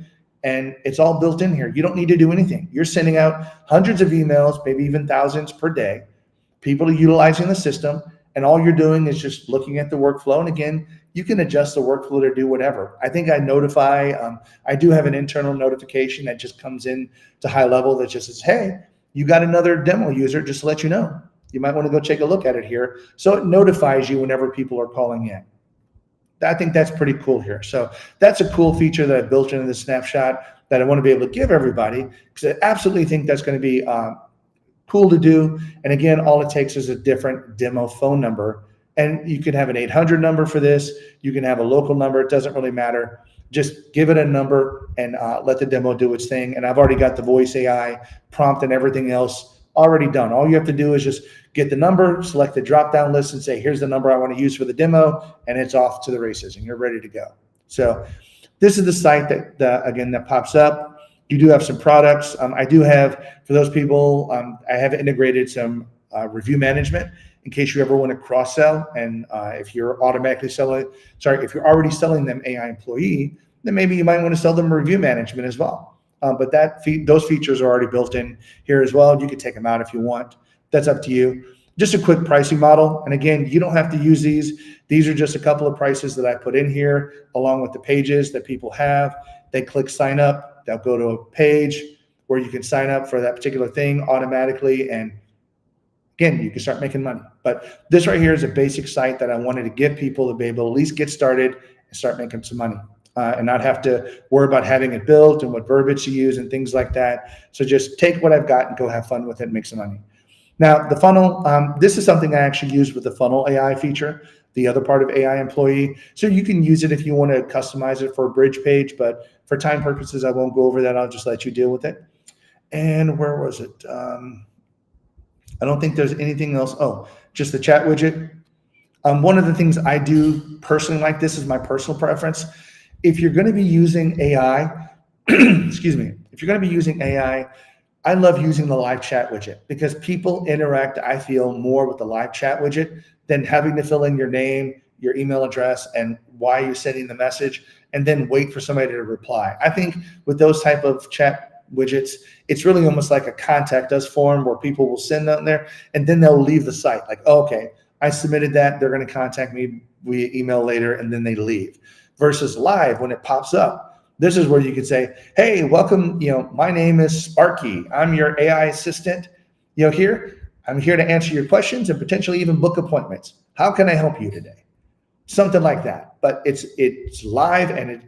And it's all built in here. You don't need to do anything. You're sending out hundreds of emails, maybe even thousands per day. People are utilizing the system, and all you're doing is just looking at the workflow. And again, you can adjust the workflow to do whatever. I think I notify, I do have an internal notification that just comes in to HighLevel that just says, hey, you got another demo user, just to let you know. You might want to go take a look at it here. So it notifies you whenever people are calling in. I think that's pretty cool here. So that's a cool feature that I built into the snapshot that I want to be able to give everybody because I absolutely think that's going to be cool to do. And again, all it takes is a different demo phone number. And you can have an 800 number for this. You can have a local number. It doesn't really matter. Just give it a number and let the demo do its thing. And I've already got the voice AI prompt and everything else already done. All you have to do is just get the number, select the drop-down list and say, here's the number I want to use for the demo, and it's off to the races and you're ready to go. So this is the site that pops up. You do have some products. I do have, for those people, I have integrated some review management in case you ever want to cross sell. And if you're if you're already selling them AI employee, then maybe you might want to sell them review management as well. But those features are already built in here as well. You can take them out if you want. That's up to you. Just a quick pricing model. And again, you don't have to use these. These are just a couple of prices that I put in here along with the pages that people have. They click sign up. They'll go to a page where you can sign up for that particular thing automatically. And again, you can start making money. But this right here is a basic site that I wanted to give people to be able to at least get started and start making some money. And not have to worry about having it built and what verbiage to use and things like that. So just take what I've got and go have fun with it and make some money. Now, the funnel, this is something I actually use with the funnel AI feature, the other part of AI employee. So you can use it if you want to customize it for a bridge page, but for time purposes, I won't go over that. I'll just let you deal with it. And where was it? I don't think there's anything else. Oh, just the chat widget. One of the things I do personally, like this is my personal preference. If you're going to be using AI, excuse me, if you're going to be using AI, I love using the live chat widget because people interact, I feel, more with the live chat widget than having to fill in your name, your email address, and why you're sending the message, and then wait for somebody to reply. I think with those type of chat widgets, it's really almost like a contact us form where people will send out there, and then they'll leave the site. Like, oh, okay, I submitted that. They're going to contact me via email later, and then they leave. Versus live, when it pops up, this is where you could say, hey, welcome, my name is Sparky. I'm your AI assistant, here. I'm here to answer your questions and potentially even book appointments. How can I help you today? Something like that. But it's live, and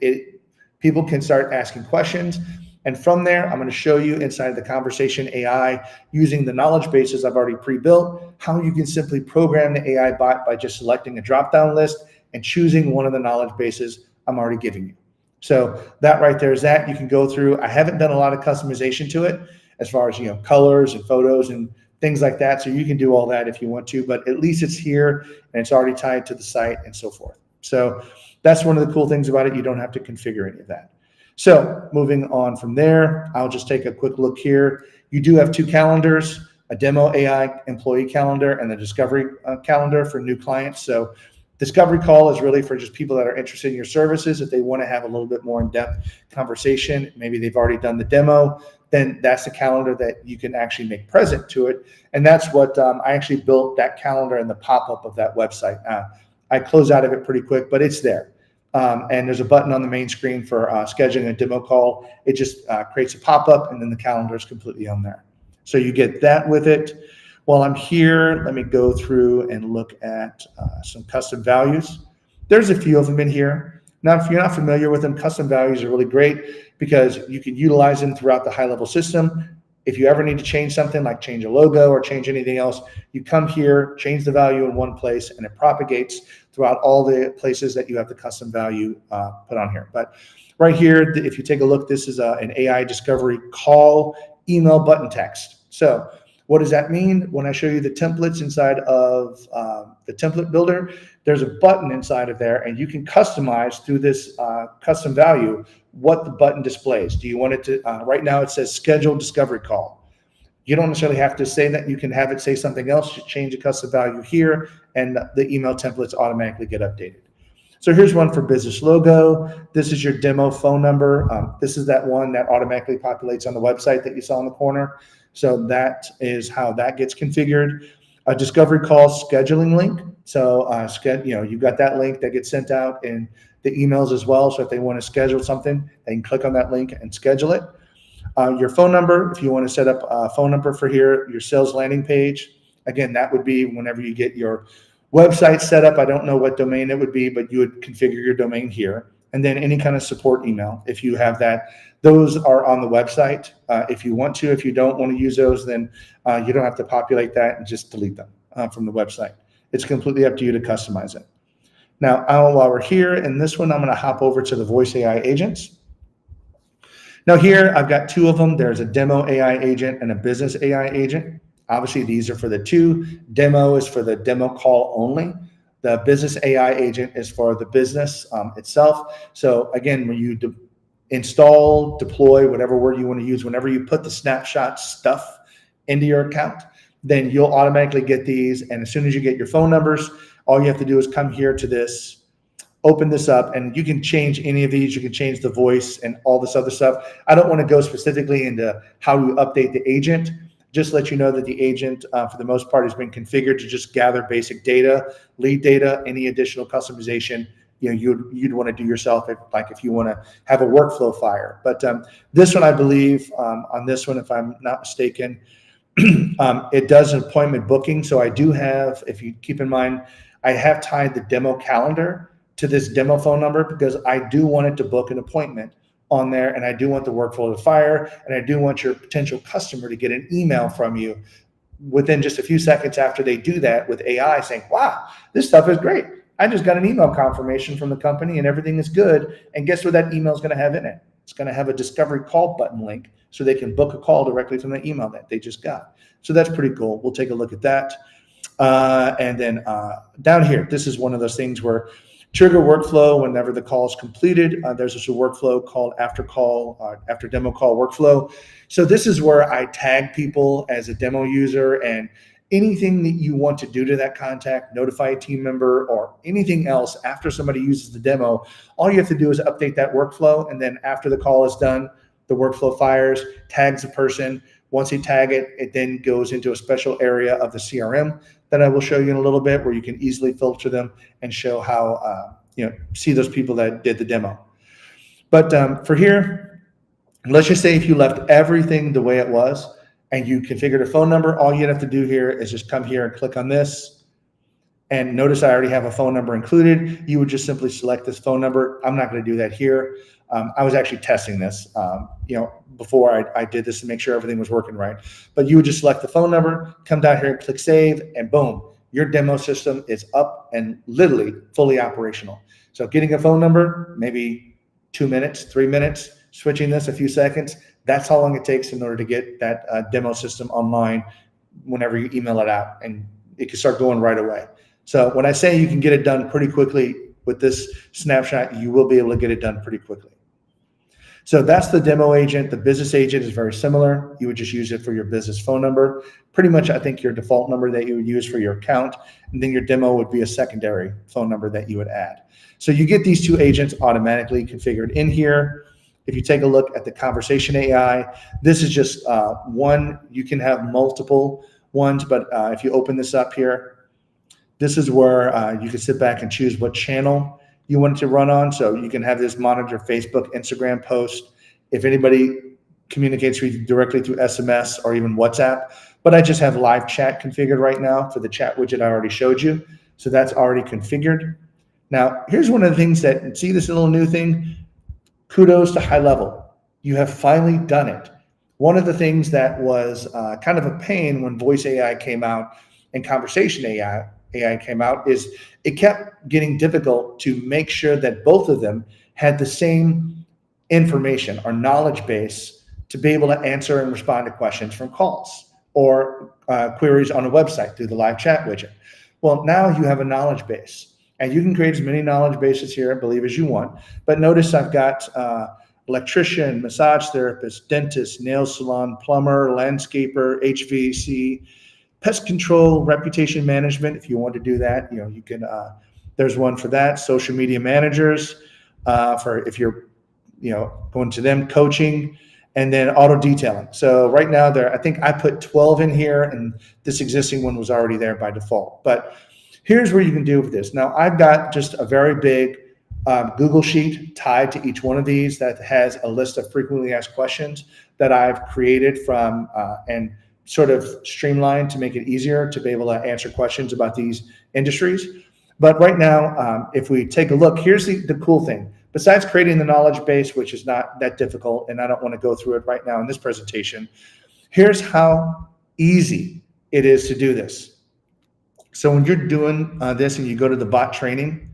people can start asking questions. And from there, I'm going to show you inside the conversation AI using the knowledge bases I've already pre-built, how you can simply program the AI bot by just selecting a drop-down list and choosing one of the knowledge bases I'm already giving you. So that right there is that. You can go through. I haven't done a lot of customization to it as far as colors and photos and things like that. So you can do all that if you want to, but at least it's here and it's already tied to the site and so forth. So that's one of the cool things about it. You don't have to configure any of that. So moving on from there, I'll just take a quick look here. You do have two calendars, a demo AI employee calendar and the discovery calendar for new clients. So discovery call is really for just people that are interested in your services. If they want to have a little bit more in-depth conversation, maybe they've already done the demo, then that's the calendar that you can actually make present to it. And that's what I actually built that calendar and the pop-up of that website. I close out of it pretty quick, but it's there. And there's a button on the main screen for scheduling a demo call. It just creates a pop-up, and then the calendar is completely on there. So you get that with it. While I'm here, let me go through and look at some custom values. There's a few of them in here. Now, if you're not familiar with them, custom values are really great because you can utilize them throughout the high-level system. If you ever need to change something like change a logo or change anything else, you come here, change the value in one place, and it propagates throughout all the places that you have the custom value put on here. But right here, if you take a look, this is an AI discovery call email button text. So what does that mean? When I show you the templates inside of the template builder, there's a button inside of there, and you can customize through this custom value what the button displays. Do you want it to, right now it says schedule discovery call. You don't necessarily have to say that. You can have it say something else. You change the custom value here, and the email templates automatically get updated. So here's one for business logo. This is your demo phone number. This is that one that automatically populates on the website that you saw in the corner. So that is how that gets configured. A discovery call scheduling link. So you've got that link that gets sent out in the emails as well. So if they want to schedule something, they can click on that link and schedule it. Your phone number, if you want to set up a phone number for here, your sales landing page. Again, that would be whenever you get your website set up. I don't know what domain it would be, but you would configure your domain here. And then any kind of support email, if you have that. Those are on the website if you want to. If you don't want to use those, then you don't have to populate that and just delete them from the website. It's completely up to you to customize it. Now, while we're here in this one, I'm going to hop over to the voice AI agents. Now here, I've got two of them. There's a demo AI agent and a business AI agent. Obviously, these are for the two. Demo is for the demo call only. The business AI agent is for the business itself. So again, when you install, deploy, whatever word you want to use, whenever you put the snapshot stuff into your account, then you'll automatically get these. And as soon as you get your phone numbers, all you have to do is come here to this, open this up, and you can change any of these. You can change the voice and all this other stuff. I don't want to go specifically into how you update the agent. Just let you know that the agent, for the most part, has been configured to just gather basic data, lead data. Any additional customization, you'd want to do yourself, if you want to have a workflow fire. But this one, I believe, on this one, if I'm not mistaken, it does an appointment booking. So I do have, if you keep in mind, I have tied the demo calendar to this demo phone number because I do want it to book an appointment on there, and I do want the workflow to fire, and I do want your potential customer to get an email from you within just a few seconds after they do that with AI saying, wow, this stuff is great. I just got an email confirmation from the company and everything is good. And guess what that email is going to have in it? It's going to have a discovery call button link so they can book a call directly from the email that they just got. So that's pretty cool. We'll take a look at that. And then down here, this is one of those things where trigger workflow whenever the call is completed. There's just a workflow called after demo call workflow. So this is where I tag people as a demo user, and anything that you want to do to that contact, notify a team member, or anything else after somebody uses the demo, all you have to do is update that workflow. And then after the call is done, the workflow fires, tags the person. Once you tag it, it then goes into a special area of the CRM that I will show you in a little bit, where you can easily filter them and show how, see those people that did the demo. But for here, let's just say if you left everything the way it was and you configured a phone number, all you'd have to do here is just come here and click on this. And notice I already have a phone number included. You would just simply select this phone number. I'm not going to do that here. I was actually testing this, before I did this to make sure everything was working right. But you would just select the phone number, come down here and click save, and boom, your demo system is up and literally fully operational. So getting a phone number, maybe 2 minutes, 3 minutes, switching this a few seconds. That's how long it takes in order to get that demo system online whenever you email it out, and it can start going right away. So when I say you can get it done pretty quickly with this snapshot, you will be able to get it done pretty quickly. So that's the demo agent. The business agent is very similar. You would just use it for your business phone number. Pretty much, I think, your default number that you would use for your account, and then your demo would be a secondary phone number that you would add. So you get these two agents automatically configured in here. If you take a look at the conversation AI, this is just one. You can have multiple ones, but if you open this up here, this is where you can sit back and choose what channel you want it to run on. So you can have this monitor Facebook, Instagram post, if anybody communicates with you directly through SMS or even WhatsApp. But I just have live chat configured right now for the chat widget I already showed you. So that's already configured. Now, here's one of the things that, see this little new thing? Kudos to HighLevel. You have finally done it. One of the things that was kind of a pain when voice AI came out and conversation AI came out is it kept getting difficult to make sure that both of them had the same information or knowledge base to be able to answer and respond to questions from calls or queries on a website through the live chat widget. Well, now you have a knowledge base, and you can create as many knowledge bases here, I believe, as you want. But notice I've got electrician, massage therapist, dentist, nail salon, plumber, landscaper, HVAC, pest control, reputation management. If you want to do that, you can, there's one for that. Social media managers, for if you're, going to them, coaching, and then auto detailing. So right now I think I put 12 in here, and this existing one was already there by default. But here's where you can do with this. Now I've got just a very big Google sheet tied to each one of these that has a list of frequently asked questions that I've created from, and sort of streamlined to make it easier to be able to answer questions about these industries. But right now, if we take a look, here's the cool thing. Besides creating the knowledge base, which is not that difficult, and I don't want to go through it right now in this presentation, here's how easy it is to do this. So when you're doing this and you go to the bot training,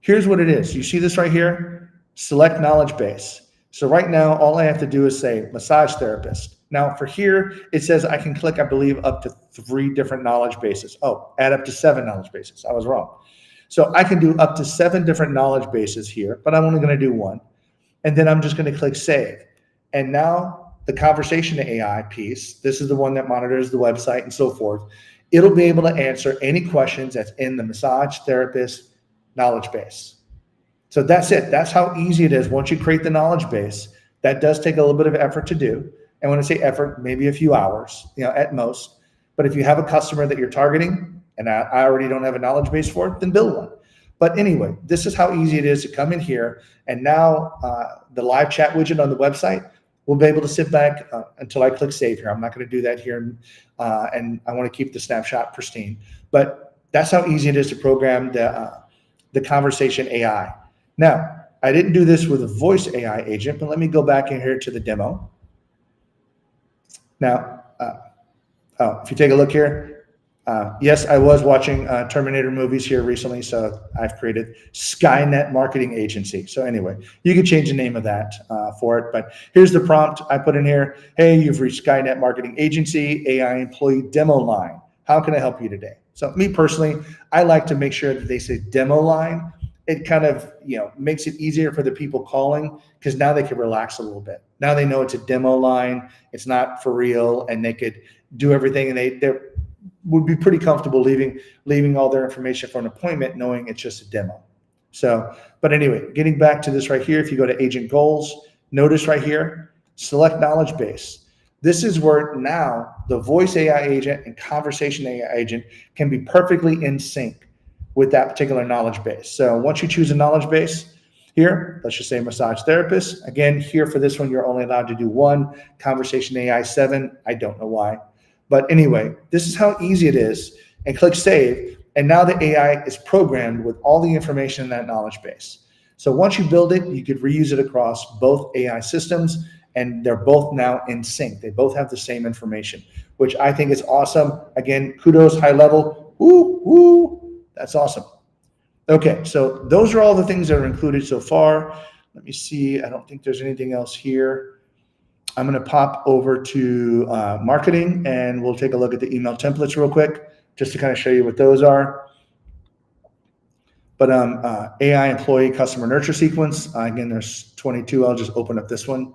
here's what it is. You see this right here? Select knowledge base. So right now, all I have to do is say massage therapist. Now for here, it says I can click, I believe, up to 3 different knowledge bases. Oh, add up to 7 knowledge bases. I was wrong. So I can do up to 7 different knowledge bases here, but I'm only going to do one. And then I'm just going to click save. And now the conversation AI piece, this is the one that monitors the website and so forth. It'll be able to answer any questions that's in the massage therapist knowledge base. So that's it. That's how easy it is. Once you create the knowledge base, that does take a little bit of effort to do. And when I say effort, maybe a few hours, at most. But if you have a customer that you're targeting, and I already don't have a knowledge base for it, then build one. But anyway, this is how easy it is to come in here. And now the live chat widget on the website, we'll be able to sit back until I click save here. I'm not going to do that here. And I want to keep the snapshot pristine. But that's how easy it is to program the conversation AI. Now, I didn't do this with a voice AI agent, but let me go back in here to the demo. Now, if you take a look here, yes, I was watching Terminator movies here recently, so I've created Skynet Marketing Agency. So anyway, you can change the name of that for it, but here's the prompt I put in here. Hey, you've reached Skynet Marketing Agency, AI employee demo line. How can I help you today? So me personally, I like to make sure that they say demo line. It kind of makes it easier for the people calling, because now they can relax a little bit. Now they know it's a demo line, it's not for real, and they could do everything, and they would be pretty comfortable leaving all their information for an appointment, knowing it's just a demo. So, but anyway, getting back to this right here, if you go to agent goals, notice right here, select knowledge base. This is where now the voice AI agent and conversation AI agent can be perfectly in sync with that particular knowledge base. So once you choose a knowledge base here, let's just say massage therapist. Again, here for this one, you're only allowed to do one. Conversation AI 7, I don't know why. But anyway, this is how easy it is. And click save. And now the AI is programmed with all the information in that knowledge base. So once you build it, you could reuse it across both AI systems, and they're both now in sync. They both have the same information, which I think is awesome. Again, kudos, HighLevel. Woo, woo. That's awesome. Okay, so those are all the things that are included so far. Let me see. I don't think there's anything else here. I'm going to pop over to marketing, and we'll take a look at the email templates real quick, just to kind of show you what those are. But AI employee customer nurture sequence. Again, there's 22. I'll just open up this one.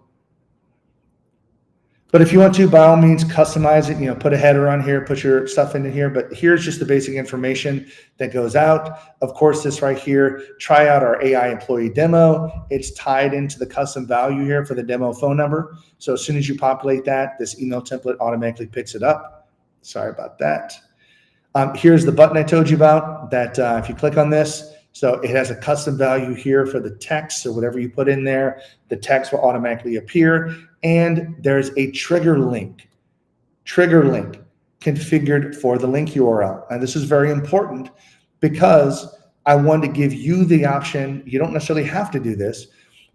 But if you want to, by all means, customize it, put a header on here, put your stuff into here. But here's just the basic information that goes out. Of course, this right here, try out our AI employee demo. It's tied into the custom value here for the demo phone number. So as soon as you populate that, this email template automatically picks it up. Sorry about that. Here's the button I told you about that if you click on this, so it has a custom value here for the text. So whatever you put in there, the text will automatically appear. And there's a trigger link configured for the link URL. And this is very important because I want to give you the option. You don't necessarily have to do this,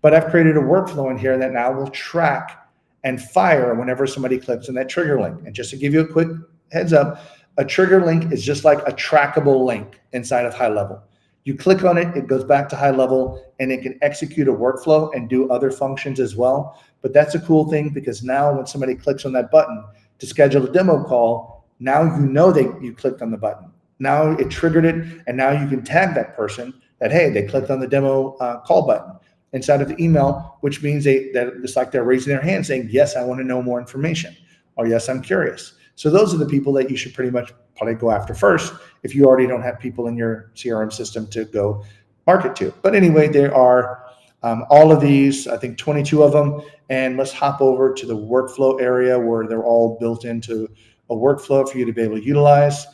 but I've created a workflow in here that now will track and fire whenever somebody clicks on that trigger link. And just to give you a quick heads up, a trigger link is just like a trackable link inside of HighLevel. You click on it, it goes back to HighLevel, and it can execute a workflow and do other functions as well. But that's a cool thing, because now when somebody clicks on that button to schedule a demo call, now you know that you clicked on the button. Now it triggered it, and now you can tag that person that, hey, they clicked on the demo call button inside of the email, which means that it's like they're raising their hand saying, yes, I want to know more information, or yes, I'm curious. So those are the people that you should pretty much probably go after first if you already don't have people in your CRM system to go market to. But anyway, there are all of these, I think 22 of them. And let's hop over to the workflow area where they're all built into a workflow for you to be able to utilize.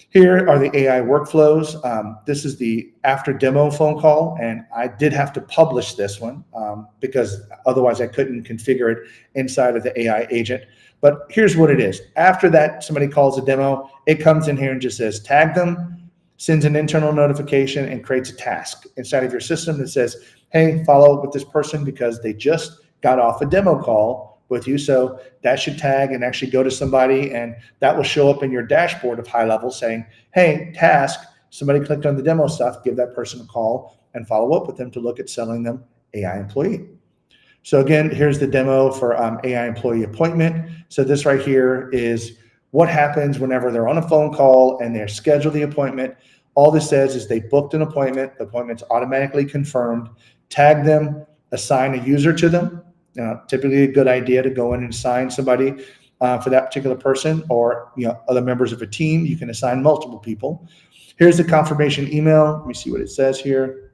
Here are the AI workflows. This is the after demo phone call, and I did have to publish this one because otherwise I couldn't configure it inside of the AI agent. But here's what it is. After that, somebody calls a demo, it comes in here and just says tag them, sends an internal notification, and creates a task inside of your system that says, hey, follow up with this person because they just got off a demo call with you. So that should tag and actually go to somebody, and that will show up in your dashboard of HighLevel saying, hey, task, somebody clicked on the demo stuff, give that person a call and follow up with them to look at selling them AI employee. So again, here's the demo for AI employee appointment. So this right here is what happens whenever they're on a phone call and they're scheduled the appointment. All this says is they booked an appointment, the appointment's automatically confirmed, tag them, assign a user to them, Typically a good idea to go in and assign somebody for that particular person, or other members of a team. You can assign multiple people. Here's the confirmation email. Let me see what it says here.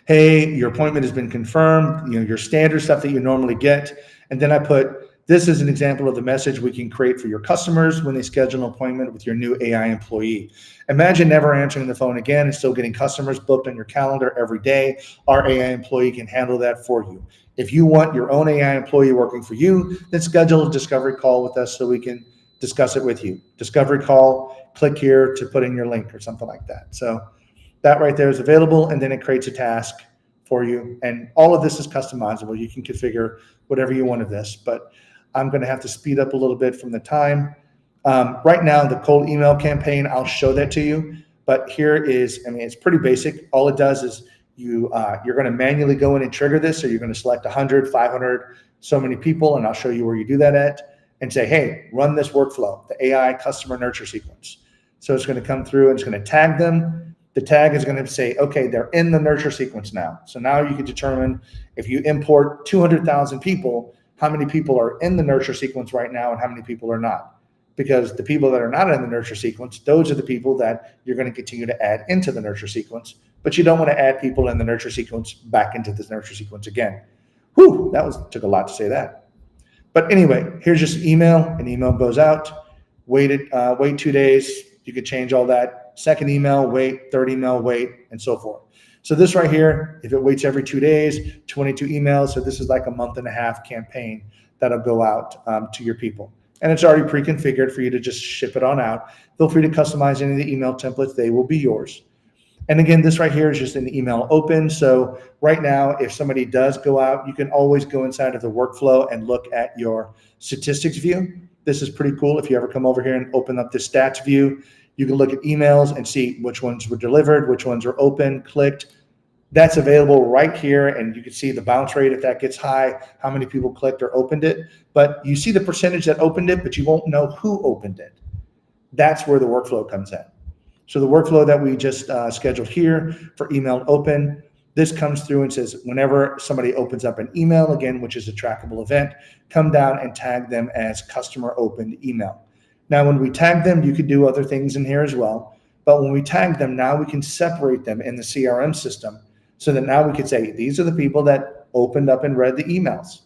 Hey, your appointment has been confirmed. Your standard stuff that you normally get. And then I put, this is an example of the message we can create for your customers when they schedule an appointment with your new AI employee. Imagine never answering the phone again and still getting customers booked on your calendar every day. Our AI employee can handle that for you. If you want your own AI employee working for you, then schedule a discovery call with us so we can discuss it with you. Discovery call, click here to put in your link or something like that. So that right there is available, and then it creates a task for you. And all of this is customizable. You can configure whatever you want of this, but I'm going to have to speed up a little bit from the time. Right now, the cold email campaign, I'll show that to you. But here is, it's pretty basic. All it does is you're going to manually go in and trigger this. So you're going to select 100, 500, so many people, and I'll show you where you do that at, and say, hey, run this workflow, the AI customer nurture sequence. So it's going to come through and it's going to tag them. The tag is going to say, okay, they're in the nurture sequence now. So now you can determine, if you import 200,000 people, how many people are in the nurture sequence right now and how many people are not. Because the people that are not in the nurture sequence, those are the people that you're going to continue to add into the nurture sequence. But you don't want to add people in the nurture sequence back into this nurture sequence again. Whew, took a lot to say that. But anyway, here's just email. An email goes out. Wait 2 days. You could change all that. Second email, wait. Third email, wait, and so forth. So this right here, if it waits every 2 days, 22 emails. So this is like a month and a half campaign that'll go out to your people. And it's already pre-configured for you to just ship it on out. Feel free to customize any of the email templates. They will be yours. And again, this right here is just an email open. So right now, if somebody does go out, you can always go inside of the workflow and look at your statistics view. This is pretty cool. If you ever come over here and open up the stats view, you can look at emails and see which ones were delivered, which ones are open, clicked. That's available right here. And you can see the bounce rate, if that gets high, how many people clicked or opened it. But you see the percentage that opened it, but you won't know who opened it. That's where the workflow comes in. So the workflow that we just scheduled here for email open, this comes through and says, whenever somebody opens up an email, again, which is a trackable event, come down and tag them as customer opened email. Now, when we tag them, you could do other things in here as well. But when we tag them, now we can separate them in the CRM system so that now we could say, these are the people that opened up and read the emails.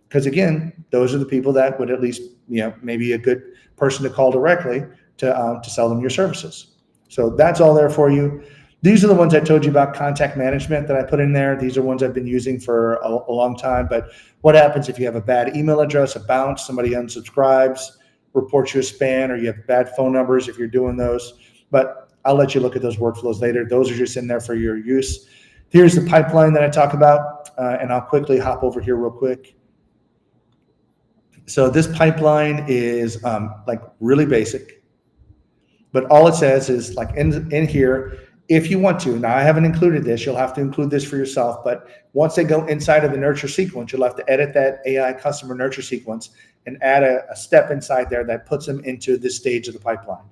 Because again, those are the people that would at least, maybe a good person to call directly to sell them your services. So that's all there for you. These are the ones I told you about, contact management, that I put in there. These are ones I've been using for a long time. But what happens if you have a bad email address, a bounce, somebody unsubscribes, reports you a spam, or you have bad phone numbers if you're doing those. But I'll let you look at those workflows later. Those are just in there for your use. Here's the pipeline that I talk about, and I'll quickly hop over here real quick. So this pipeline is like really basic. But all it says is, like in here, if you want to, now I haven't included this, you'll have to include this for yourself, but once they go inside of the nurture sequence, you'll have to edit that AI customer nurture sequence and add a step inside there that puts them into this stage of the pipeline,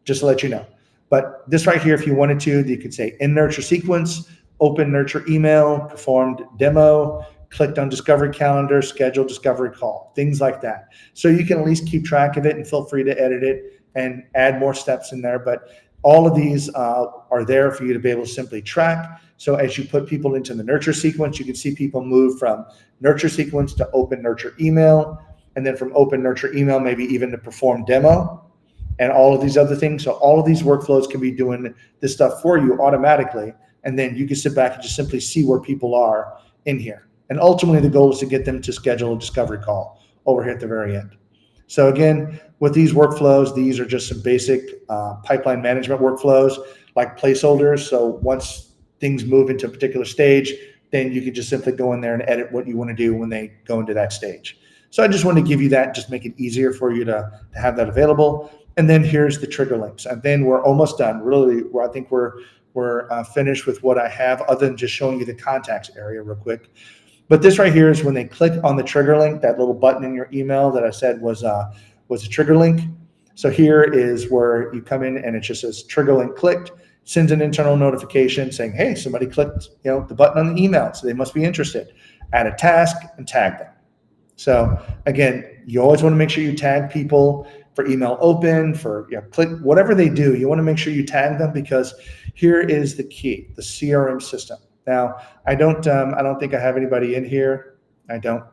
just to let you know. But this right here, if you wanted to, you could say in nurture sequence, open nurture email, performed demo, clicked on discovery calendar, schedule discovery call, things like that. So you can at least keep track of it, and feel free to edit it and add more steps in there. But all of these are there for you to be able to simply track. So as you put people into the nurture sequence, you can see people move from nurture sequence to open nurture email, and then from open nurture email, maybe even to perform demo and all of these other things. So all of these workflows can be doing this stuff for you automatically. And then you can sit back and just simply see where people are in here. And ultimately, the goal is to get them to schedule a discovery call over here at the very end. So again, with these workflows, these are just some basic pipeline management workflows, like placeholders. So once things move into a particular stage, then you can just simply go in there and edit what you want to do when they go into that stage. So I just want to give you that, just make it easier for you to have that available. And then here's the trigger links. And then we're almost done. Really, I think we're finished with what I have, other than just showing you the contacts area real quick. But this right here is when they click on the trigger link, that little button in your email that I said was a trigger link. So here is where you come in and it just says trigger link clicked, sends an internal notification saying, hey, somebody clicked the button on the email, so they must be interested. add a task, and tag them. So again, you always want to make sure you tag people for email open, for click, whatever they do. You want to make sure you tag them, because here is the key: the CRM system. Now, I don't think I have anybody in here. I don't.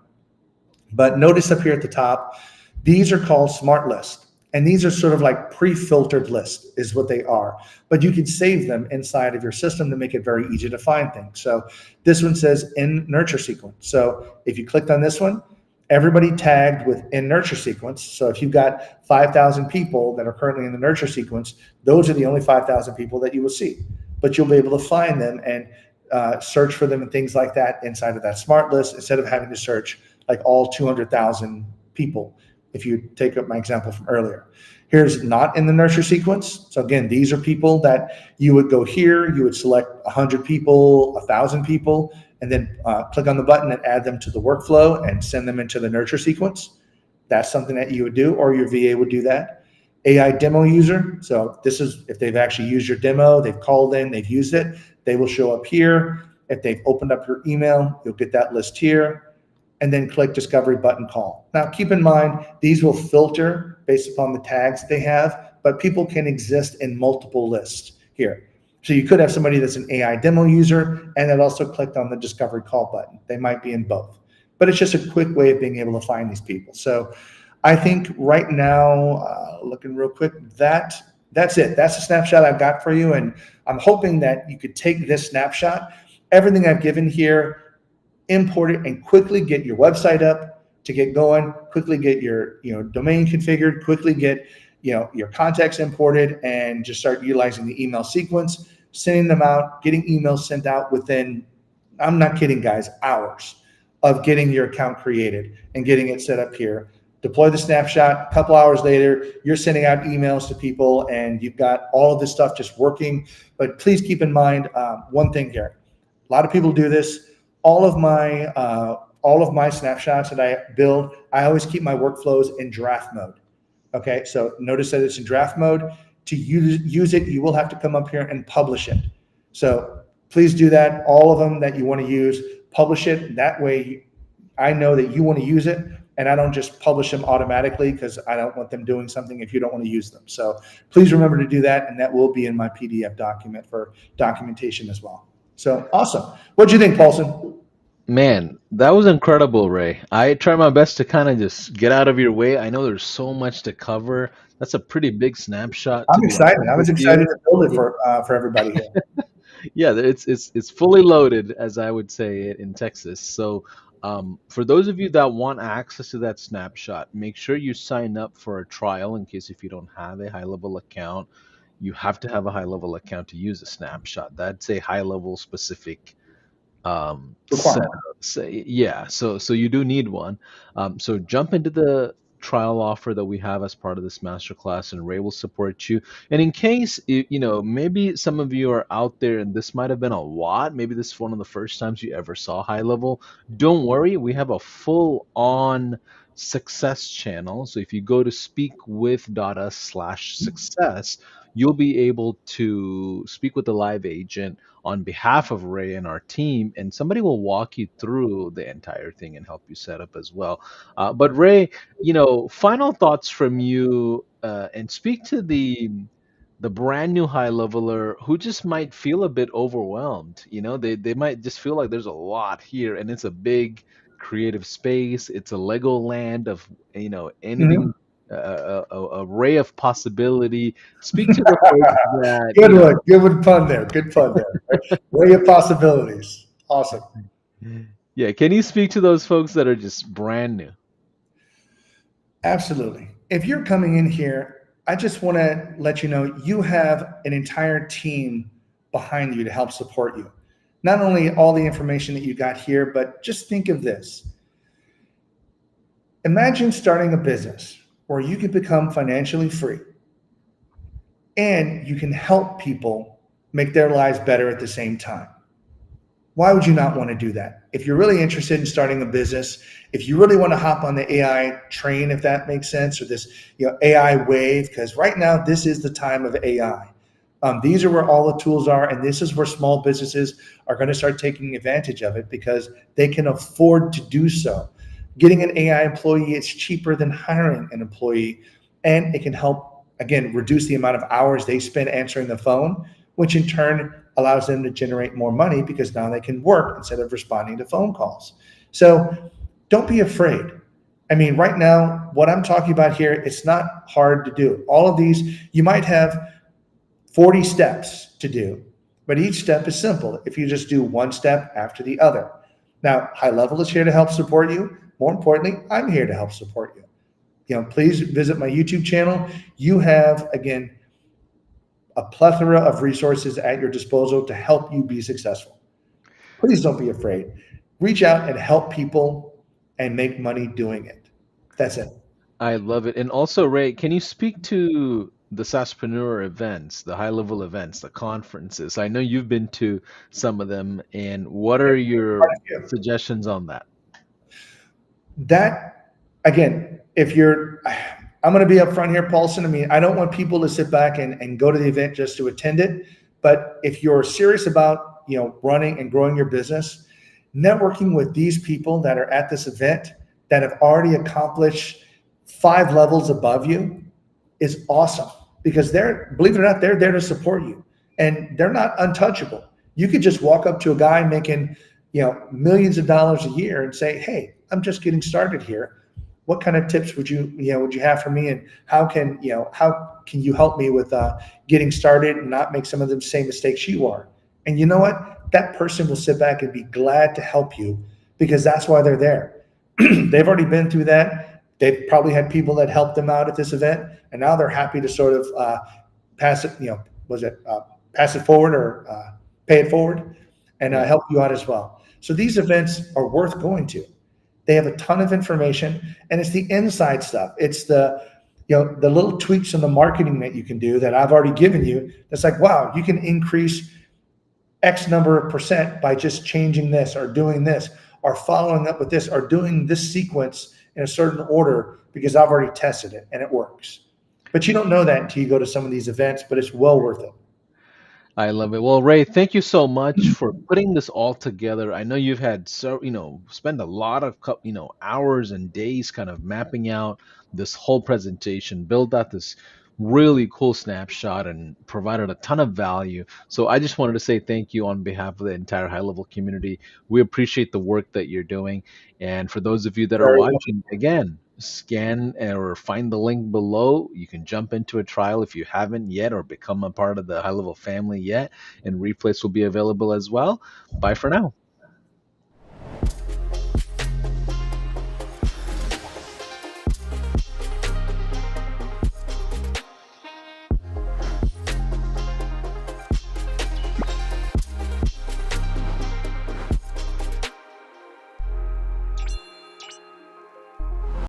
But notice up here at the top, these are called smart lists. And these are sort of like pre-filtered lists is what they are. But you can save them inside of your system to make it very easy to find things. So this one says in nurture sequence. So if you clicked on this one, everybody tagged with in nurture sequence. So if you've got 5,000 people that are currently in the nurture sequence, those are the only 5,000 people that you will see. But you'll be able to find them and search for them and things like that inside of that smart list, instead of having to search like all 200,000 people, if you take up my example from earlier. Here's not in the nurture sequence. So again, these are people that you would go here, you would select 100 people, 1,000 people, and then click on the button and add them to the workflow and send them into the nurture sequence. That's something that you would do, or your VA would do that. AI demo user. So this is if they've actually used your demo, they've called in, they've used it, they will show up here. If they've opened up your email, you'll get that list here. And then click discovery button call. Now, keep in mind, these will filter based upon the tags they have, but people can exist in multiple lists here. So you could have somebody that's an AI demo user and that also clicked on the discovery call button. They might be in both, but it's just a quick way of being able to find these people. So I think right now, looking real quick, that's it. That's the snapshot I've got for you. And I'm hoping that you could take this snapshot, everything I've given here, import it, and quickly get your website up to get going, quickly get your domain configured, quickly get your contacts imported, and just start utilizing the email sequence, sending them out, getting emails sent out within, I'm not kidding guys, hours of getting your account created and getting it set up here. Deploy the snapshot, a couple hours later, you're sending out emails to people and you've got all of this stuff just working. But please keep in mind one thing here. A lot of people do this. All of my snapshots that I build, I always keep my workflows in draft mode. Okay, so notice that it's in draft mode. To use it, you will have to come up here and publish it. So please do that. All of them that you want to use, publish it. That way, I know that you want to use it, and I don't just publish them automatically because I don't want them doing something if you don't want to use them. So please remember to do that, and that will be in my PDF document for documentation as well. So awesome. What do you think, Paulson? Man, that was incredible, Ray. I try my best to kind of just get out of your way. I know there's so much to cover. That's a pretty big snapshot, to I'm be honest excited. I was with excited you. to build it Y- for everybody here. Yeah, it's fully loaded, as I would say in Texas. So, for those of you that want access to that snapshot, make sure you sign up for a trial in case if you don't have a high level account. You have to have a high level account to use a snapshot. That's a high level specific setup. Requirement. Yeah, so you do need one. So jump into the trial offer that we have as part of this masterclass, and Ray will support you. And in case maybe some of you are out there and this might have been a lot, maybe this is one of the first times you ever saw high level, don't worry, we have a full on success channel. So if you go to speakwith.us/success, you'll be able to speak with the live agent on behalf of Ray and our team, and somebody will walk you through the entire thing and help you set up as well. But Ray, final thoughts from you, and speak to the brand new high leveler who just might feel a bit overwhelmed. They might just feel like there's a lot here, and it's a big creative space. It's a Lego land of anything. Mhm. A ray of possibility. Speak to the folks that Good one. Good one pun there. Good pun there. Right? Ray of possibilities. Awesome. Yeah, can you speak to those folks that are just brand new? Absolutely. If you're coming in here, I just want to let you know you have an entire team behind you to help support you. Not only all the information that you got here, but just think of this. Imagine starting a business where you can become financially free and you can help people make their lives better at the same time. Why would you not want to do that? If you're really interested in starting a business, if you really want to hop on the AI train, if that makes sense, or this AI wave, because right now this is the time of AI. These are where all the tools are, and this is where small businesses are going to start taking advantage of it because they can afford to do so. Getting an AI employee is cheaper than hiring an employee, and it can help, again, reduce the amount of hours they spend answering the phone, which in turn allows them to generate more money because now they can work instead of responding to phone calls. So don't be afraid. I mean, right now, what I'm talking about here, it's not hard to do. All of these, you might have 40 steps to do, but each step is simple if you just do one step after the other. Now, HighLevel is here to help support you. More importantly, I'm here to help support you. Please visit my YouTube channel. You have, again, a plethora of resources at your disposal to help you be successful. Please don't be afraid. Reach out and help people and make money doing it. That's it. I love it. And also, Ray, can you speak to the SaaSpreneur events, the high level events, the conferences? I know you've been to some of them, and what are your suggestions on that? That, again, if you're, I'm going to be upfront here, Paulson. I mean, I don't want people to sit back and go to the event just to attend it. But if you're serious about, running and growing your business, networking with these people that are at this event that have already accomplished 5 levels above you is awesome because they're, believe it or not, they're there to support you and they're not untouchable. You could just walk up to a guy making, millions of dollars a year and say, "Hey, I'm just getting started here. What kind of tips would you have for me? And how can you help me with getting started and not make some of the same mistakes you are?" And you know what? That person will sit back and be glad to help you because that's why they're there. They've already been through that. They've probably had people that helped them out at this event, and now they're happy to sort of pass it. Was it pass it forward or pay it forward, and Yeah. help you out as well. So these events are worth going to. They have a ton of information, and it's the inside stuff. It's the little tweaks in the marketing that you can do that I've already given you. That's like, wow, you can increase X number of percent by just changing this or doing this or following up with this or doing this sequence in a certain order because I've already tested it and it works. But you don't know that until you go to some of these events, but it's well worth it. I love it. Well, Ray, thank you so much for putting this all together. I know you've had spend a lot of hours and days kind of mapping out this whole presentation, build out this really cool snapshot and provided a ton of value. So I just wanted to say thank you on behalf of the entire high level community. We appreciate the work that you're doing. And for those of you that are Very well. watching, again, scan or find the link below. You can jump into a trial if you haven't yet or become a part of the high level family yet. And replays will be available as well. Bye for now.